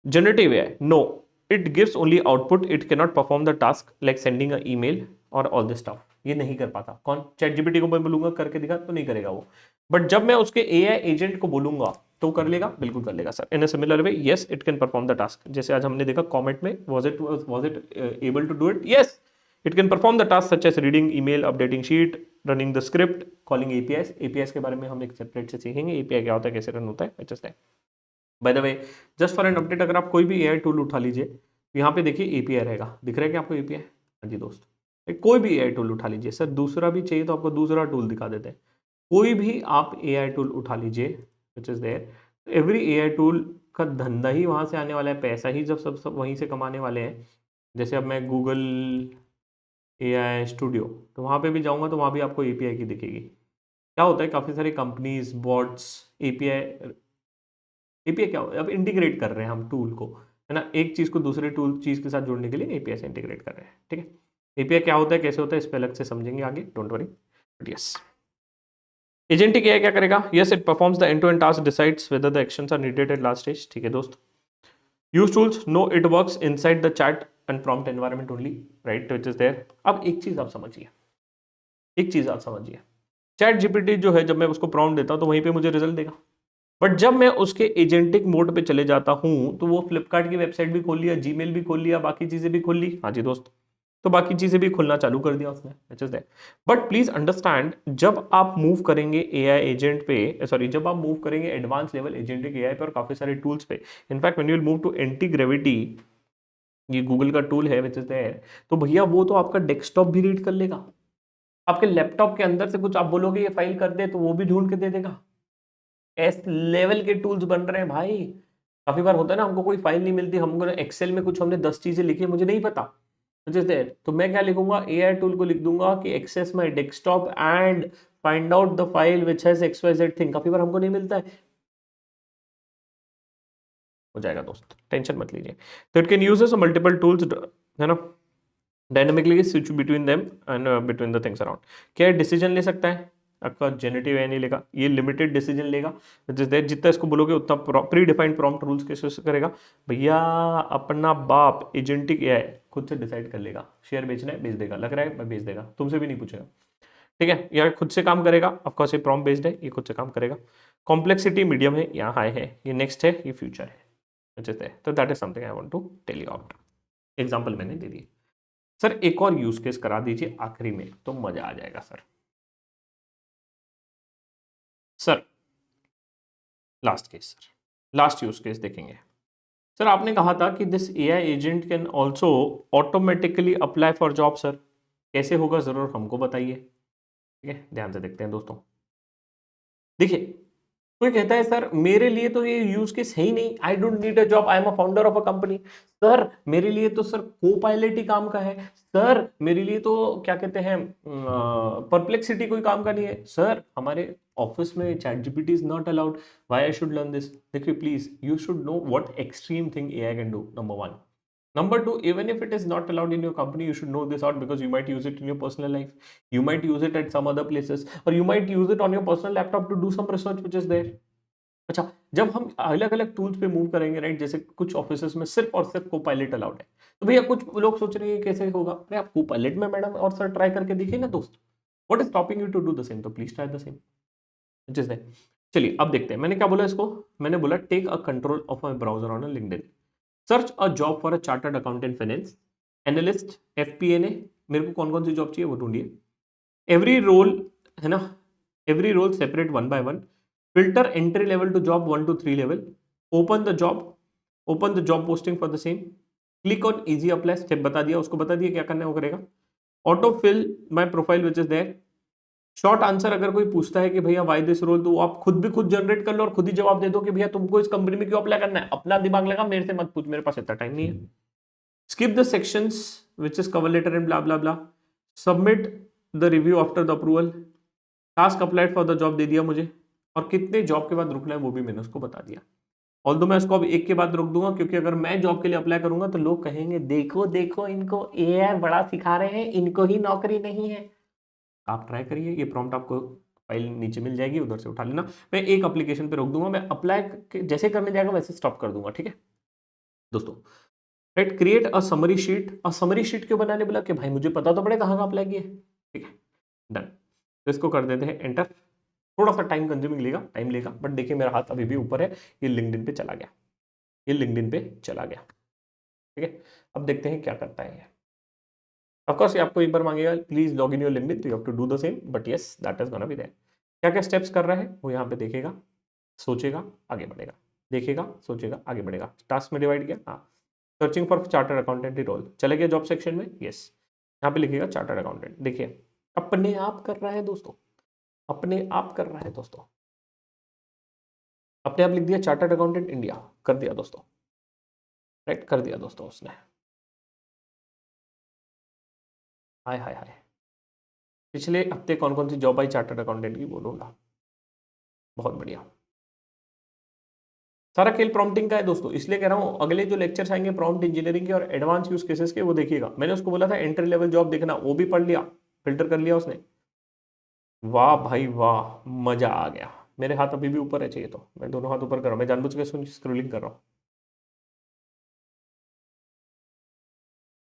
जनरेटिव है, no, it gives only output, it can not perform the task like sending a email और ऑल दिस स्टफ। ये नहीं कर पाता। कौन? चैट जीपीटी को मैं बोलूंगा करके दिखा, तो नहीं करेगा वो। बट जब मैं उसके एआई एजेंट को बोलूंगा तो कर लेगा, बिल्कुल कर लेगा sir. In a similar way yes it can perform the task. जैसे आज हमने देखा कमेंट में, was it able to do it? Yes, it can perform the task such as reading email, updating sheet, running the script, calling APIs. APIs के बारे में हम एक सेपरेट से सीखेंगे, एपीआई क्या होता है, कैसे रन होता है, just that. Bye the way, just for an update, अगर आप कोई भी एआई टूल उठा लीजिए, तो यहाँ पे देखिए एपीआई रहेगा। दिख रहा है कि आपको एपीआई? हाँ जी दोस्त, कोई भी एआई टूल उठा लीजिए। सर दूसरा भी चाहिए तो आपको दूसरा टूल दिखा देते हैं। कोई भी आप एआई टूल उठा लीजिए which is there, every AI tool का धंधा ही वहाँ से आने वाला है, पैसा ही जब सब वहीं से कमाने वाले हैं। जैसे अब मैं गूगल एआई स्टूडियो, तो वहाँ पे भी जाऊँगा तो वहाँ भी आपको एपीआई की दिखेगी। क्या होता है, काफ़ी सारी कंपनीज बॉट्स एपीआई, एपीआई क्या अब इंटीग्रेट कर रहे हैं हम टूल को, है ना, एक चीज़ को दूसरे टूल चीज़ के साथ जोड़ने के लिए एपीआई से इंटीग्रेट कर रहे हैं। ठीक है, एपीआई क्या होता है, कैसे होता है, इस पे अलग से समझेंगे आगे, don't worry, but yes. Agentic AI क्या करेगा? Yes it performs the end to end task, decides whether the actions are needed at last stage. ठीक है दोस्त। Use tools, no it works inside the chat and prompt environment only, right, which is there. अब एक चीज आप समझिए, एक चीज आप समझिए, चैट जीपीटी जो है, जब मैं उसको प्रॉम्प्ट देता हूं तो वहीं पे मुझे रिजल्ट देगा, बट जब मैं उसके एजेंटिक मोड पे चले जाता हूं तो वो फ्लिपकार्ट की वेबसाइट भी खोल लिया, जीमेल भी खोल लिया, बाकी चीजें भी खोल ली, हाँ जी दोस्त, तो बाकी चीजें भी खुलना चालू कर दिया उसने, which is there. But please understand, जब आप मूव करेंगे एआई एजेंट पे, सॉरी जब आप मूव करेंगे एडवांस लेवल एजेंटिक एआई पे और काफी सारे टूल्स पे, in fact when you will move to anti gravity, ये गूगल का टूल है विच इज देयर, तो भैया वो तो आपका डेस्कटॉप भी रीड कर लेगा, आपके लैपटॉप के अंदर से कुछ आप बोलोगे ये फाइल कर दे तो वो भी ढूंढ के दे देगा। एस लेवल के टूल्स बन रहे हैं भाई। काफी बार होता है ना, हमको कोई फाइल नहीं मिलती, हमको एक्सेल में कुछ हमने 10 चीजें लिखी है, मुझे नहीं पता, जैसे तो मैं क्या लिखूंगा, एआई टूल को लिख दूंगा कि access my desktop and find out the file which has XYZ thing. काफी बार हमको नहीं मिलता है, हो जाएगा दोस्त, टेंशन मत लीजिए। तो it can use multiple tools, है ना, dynamically switch between them and between the things around. क्या डिसीजन ले सकता है, आपका जेनेटिव एआई नहीं लेगा, ये लिमिटेड डिसीजन लेगा, जितना इसको बोलोगे उतना प्री डिफाइंड प्रॉम्प्ट रूल्स के यूज करेगा। भैया अपना बाप एजेंटिक एआई खुद से डिसाइड कर लेगा, शेयर बेचना है बेच देगा, लग रहा है बेच देगा, तुमसे भी नहीं पूछेगा, ठीक है, या खुद से काम करेगा, ऑफकोर्स ये प्रॉम्प्ट बेस्ड है, ये खुद से काम करेगा। कॉम्प्लेक्सिटी मीडियम है, यहाँ हाई है, ये नेक्स्ट है, ये फ्यूचर है, तो that is something I want to tell you out. Example मैंने दे दी सर, एक और यूज केस करा दीजिए आखिरी में तो मजा आ जाएगा sir. Sir last case, sir last use case देखेंगे। सर आपने कहा था कि this AI agent can also automatically apply for job. Sir कैसे होगा जरूर हमको बताइए, ठीक है, ध्यान से देखते हैं दोस्तों। देखिए कोई कहता है सर मेरे लिए तो ये यूज केस है ही नहीं, I don't need a job, I am a founder of a company. Sir मेरे लिए तो सर को पायलट ही काम का है, सर मेरे लिए तो क्या कहते हैं परप्लेक्सिटी कोई काम का नहीं है, सर हमारे ऑफिस में chat GPT is not allowed, why I should learn this. देखिए please you should know what extreme thing AI can do, number one. Number two, even if it is not allowed in your company, you should know this out because you might use it in your personal life. You might use it at some other places, or you might use it on your personal laptop to do some research which is there. अच्छा, जब हम अलग अलग टूल्स पे मूव करेंगे राइट, जैसे कुछ ऑफिसेस में सिर्फ और सिर्फ को पायलट अलाउड है, तो भैया कुछ लोग सोच रहे हैं कैसे होगा, अरे आप को पायलट में मैडम और सर ट्राई करके देखिए ना दोस्त, what is stopping you to do the same, तो प्लीज ट्राई द सेम, जैसे चलिए अब देखते हैं। मैंने क्या बोला इसको, मैंने बोला take a control of my browser on a LinkedIn, search a job for a chartered accountant finance analyst FP&A, मेरे को कौन कौन सी जॉब चाहिए वो ढूंढिए, एवरी रोल, है ना, every role separate one by one, filter entry level to job 1 to 3 level, open the job posting for the same, click on easy apply, step बता दिया उसको, बता दिया क्या करना है वो करेगा, auto fill my profile which is there, short answer अगर कोई पूछता है कि भैया वाई दिस रोल, तो आप खुद भी खुद जनरेट कर लो और खुद ही जवाब दे दो कि भैया तुमको इस कंपनी में क्यों अप्लाई करना है, अपना दिमाग लगा, मेरे से मत पूछ, मेरे पास इतना टाइम नहीं है। Skip the sections which is cover letter and blah blah blah, submit the review after the approval, task applied for the job दे दिया मुझे, और कितने जॉब के बाद रुकना है वो भी मैंने उसको बता दिया। ऑल्दो मैं इसको अब एक के बाद रोक दूंगा, क्योंकि अगर मैं जॉब के लिए अप्लाई करूंगा तो लोग कहेंगे देखो देखो इनको एआई बड़ा सिखा रहे हैं, इनको ही नौकरी नहीं है। आप ट्राई करिए, ये प्रॉम्प्ट आपको फाइल नीचे मिल जाएगी, उधर से उठा लेना। मैं एक एप्लीकेशन पे रोक दूंगा, मैं अप्लाई जैसे करने जाएगा वैसे स्टॉप कर दूंगा, ठीक है दोस्तों। Right, create a summary sheet, summary sheet क्यों बनाने बोला कि भाई मुझे पता तो पड़े कहाँ का अप्लाई किया, ठीक है डन। तो इसको कर देते हैं एंटर, थोड़ा सा टाइम कंज्यूमिंग लेगा, टाइम लेगा, बट देखिए मेरा हाथ अभी भी ऊपर है, ये लिंक्डइन पे चला गया, ये लिंक्डइन पे चला गया, ठीक है। अब देखते हैं क्या करता है ये। ऑफ कोर्स ये आपको एक बार मांगेगा please log in your LinkedIn, तो you have to do the same, but yes that is gonna be there. क्या क्या स्टेप्स कर रहा है वो यहाँ पे देखेगा, सोचेगा, आगे बढ़ेगा, देखेगा, सोचेगा, आगे बढ़ेगा। टास्क में डिवाइड किया, हाँ, searching for chartered accountant role, चले गए जॉब सेक्शन में, यस, यहाँ पे लिखेगा चार्टर्ड अकाउंटेंट, देखिए अपने आप कर रहा है दोस्तों, अपने आप कर रहा है दोस्तों, अपने आप लिख दिया चार्टर्ड अकाउंटेंट इंडिया, कर दिया दोस्तों, राइट, कर दिया दोस्तों उसने। हाय हाय हाय, पिछले हफ्ते कौन कौन सी जॉब आई चार्टर्ड अकाउंटेंट की बोलूंगा, बहुत बढ़िया। सारा खेल प्रॉम्प्टिंग का है दोस्तों, इसलिए कह रहा हूं अगले जो लेक्चर्स आएंगे प्रॉम्प्ट इंजीनियरिंग के और एडवांस यूज केसेस के, वो देखिएगा। मैंने उसको बोला था एंट्री लेवल जॉब देखना, वो भी पढ़ लिया, फिल्टर कर लिया उसने, वाह भाई वाह, मजा आ गया। मेरे हाथ अभी भी ऊपर है, चाहिए तो मैं दोनों हाथ ऊपर कर रहा हूं, मैं जानबूझ के स्क्रोलिंग कर रहा हूं।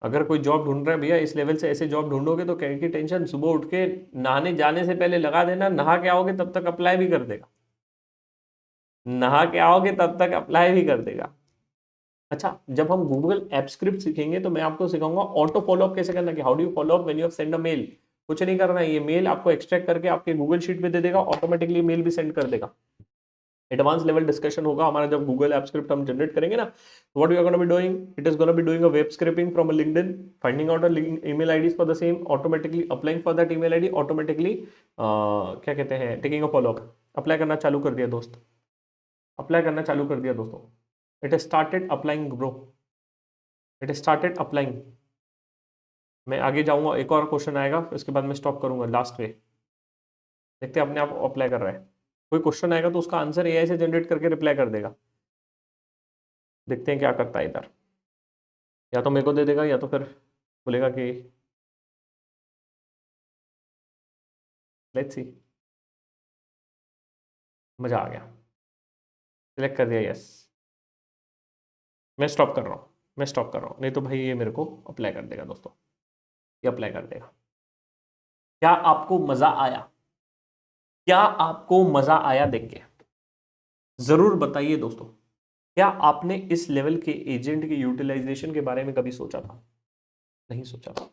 अगर कोई जॉब ढूंढ रहा है भैया इस लेवल से, ऐसे जॉब ढूंढोगे तो क्या की टेंशन, सुबह उठ के नहाने जाने से पहले लगा देना, नहा के आओगे तब तक अप्लाई भी कर देगा। नहा के आओगे तब तक अप्लाई भी कर देगा। अच्छा, जब हम गूगल ऐप स्क्रिप्ट सीखेंगे तो मैं आपको सिखाऊंगा ऑटो फॉलोअप कैसे करना, कि how do you follow up when you have send a mail. कुछ नहीं करना है, ये मेल आपको एक्सट्रैक्ट करके आपके गूगल शीट पे दे देगा, ऑटोमेटिकली मेल भी सेंड कर देगा। एडवांस लेवल डिस्कशन होगा हमारा जब गूगल ऐप स्क्रिप्ट हम जनरेट करेंगे ना। What we are gonna be doing, it is gonna be doing a web scraping from a LinkedIn, finding out a email IDs for the same, automatically applying for that email ID, automatically क्या कहते हैं, टेकिंग अ फॉलोअप। अप्लाई करना चालू कर दिया दोस्त, अप्लाई करना चालू कर दिया दोस्तों। It started applying bro, it started applying. मैं आगे जाऊंगा, एक और क्वेश्चन आएगा, उसके बाद मैं स्टॉप करूंगा लास्ट पे। देखते हैं अपने आप अप्लाई कर रहा है। कोई क्वेश्चन आएगा तो उसका आंसर एआई से जनरेट करके रिप्लाई कर देगा। देखते हैं क्या करता है इधर, या तो मेरे को दे देगा या तो फिर बोलेगा कि लेट्स सी। मजा आ गया, सिलेक्ट कर दिया यस। मैं स्टॉप कर रहा हूँ, मैं स्टॉप कर रहा हूँ, नहीं तो भाई ये मेरे को अप्लाई कर देगा दोस्तों, ये अप्लाई कर देगा। क्या आपको मजा आया, क्या आपको मजा आया देख के? जरूर बताइए दोस्तों, क्या आपने इस लेवल के एजेंट के यूटिलाइजेशन के बारे में कभी सोचा था? नहीं सोचा था।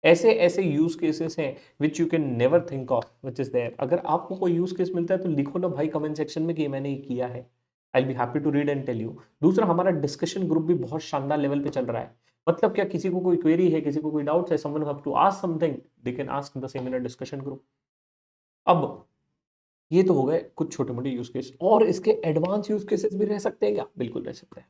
ऐसे ऐसे यूज केसेस हैं which you can never think of which is there. अगर आपको कोई यूज केस मिलता है तो लिखो ना भाई कमेंट सेक्शन में कि ये मैंने ये किया है। I will be happy to read and tell you. दूसरा, हमारा डिस्कशन ग्रुप भी बहुत शानदार लेवल पे चल रहा है। मतलब क्या, किसी को कोई क्वेरी है, किसी को कोई डाउट है, someone have to ask something, they can ask the same in a discussion group. अब ये तो हो गए कुछ छोटे मोटे यूज केस, और इसके एडवांस यूज केसेस भी रह सकते हैं क्या? बिल्कुल रह सकते हैं।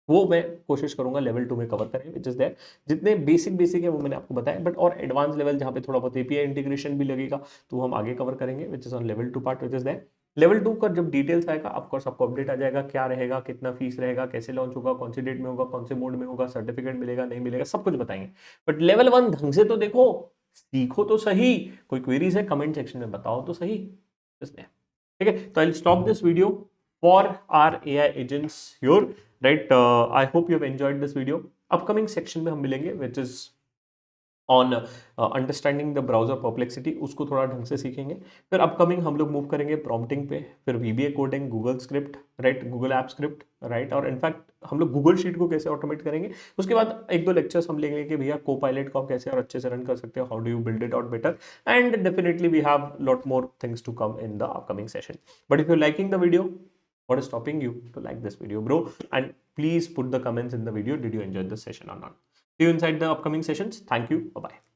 वो मैं कोशिश करूंगा लेवल 2 में कवर करें, विच इज दैट जितने बेसिक बेसिक है वो मैंने आपको बताया, बट और एडवांस लेवल जहां पे थोड़ा बहुत एपीआई इंटीग्रेशन भी लगेगा तो वो हम आगे कवर करेंगे, विच is on level 2 part, which is that level 2 का जब डिटेल्स आएगा ऑफकोर्स आपको अपडेट आ जाएगा, क्या रहेगा, कितना फीस रहेगा, कैसे लॉन्च होगा, कौन सी डेट में होगा, कौन से मोड में होगा, सर्टिफिकेट मिलेगा नहीं मिलेगा, सब कुछ बताएंगे। बट लेवल 1 ढंग से तो देखो, सीखो तो सही। कोई क्वेरीज है कमेंट सेक्शन में बताओ तो सही, इसलिए ठीक है। तो I stop this video for our AI agents your right. I hope you have enjoyed this video. Upcoming section में हम मिलेंगे which is on understanding the browser Perplexity, उसको थोड़ा ढंग से सीखेंगे। फिर अपकमिंग हम लोग मूव करेंगे प्रॉम्प्टिंग पे, फिर VBA coding, Google script right, Google app script right, और इनफैक्ट हम लोग गूगल शीट को कैसे ऑटोमेट करेंगे। उसके बाद एक दो लेक्चर्स हम लेंगे कि भैया को पायलट को आप कैसे और अच्छे से रन कर सकते हो, how do you build it out better, and definitely we have lot more things to come in the upcoming session. But if you're liking the video, what is stopping you to like this video, bro? And please put the comments in the video, did you enjoy this session or not? See you inside the upcoming sessions. Thank you, bye bye.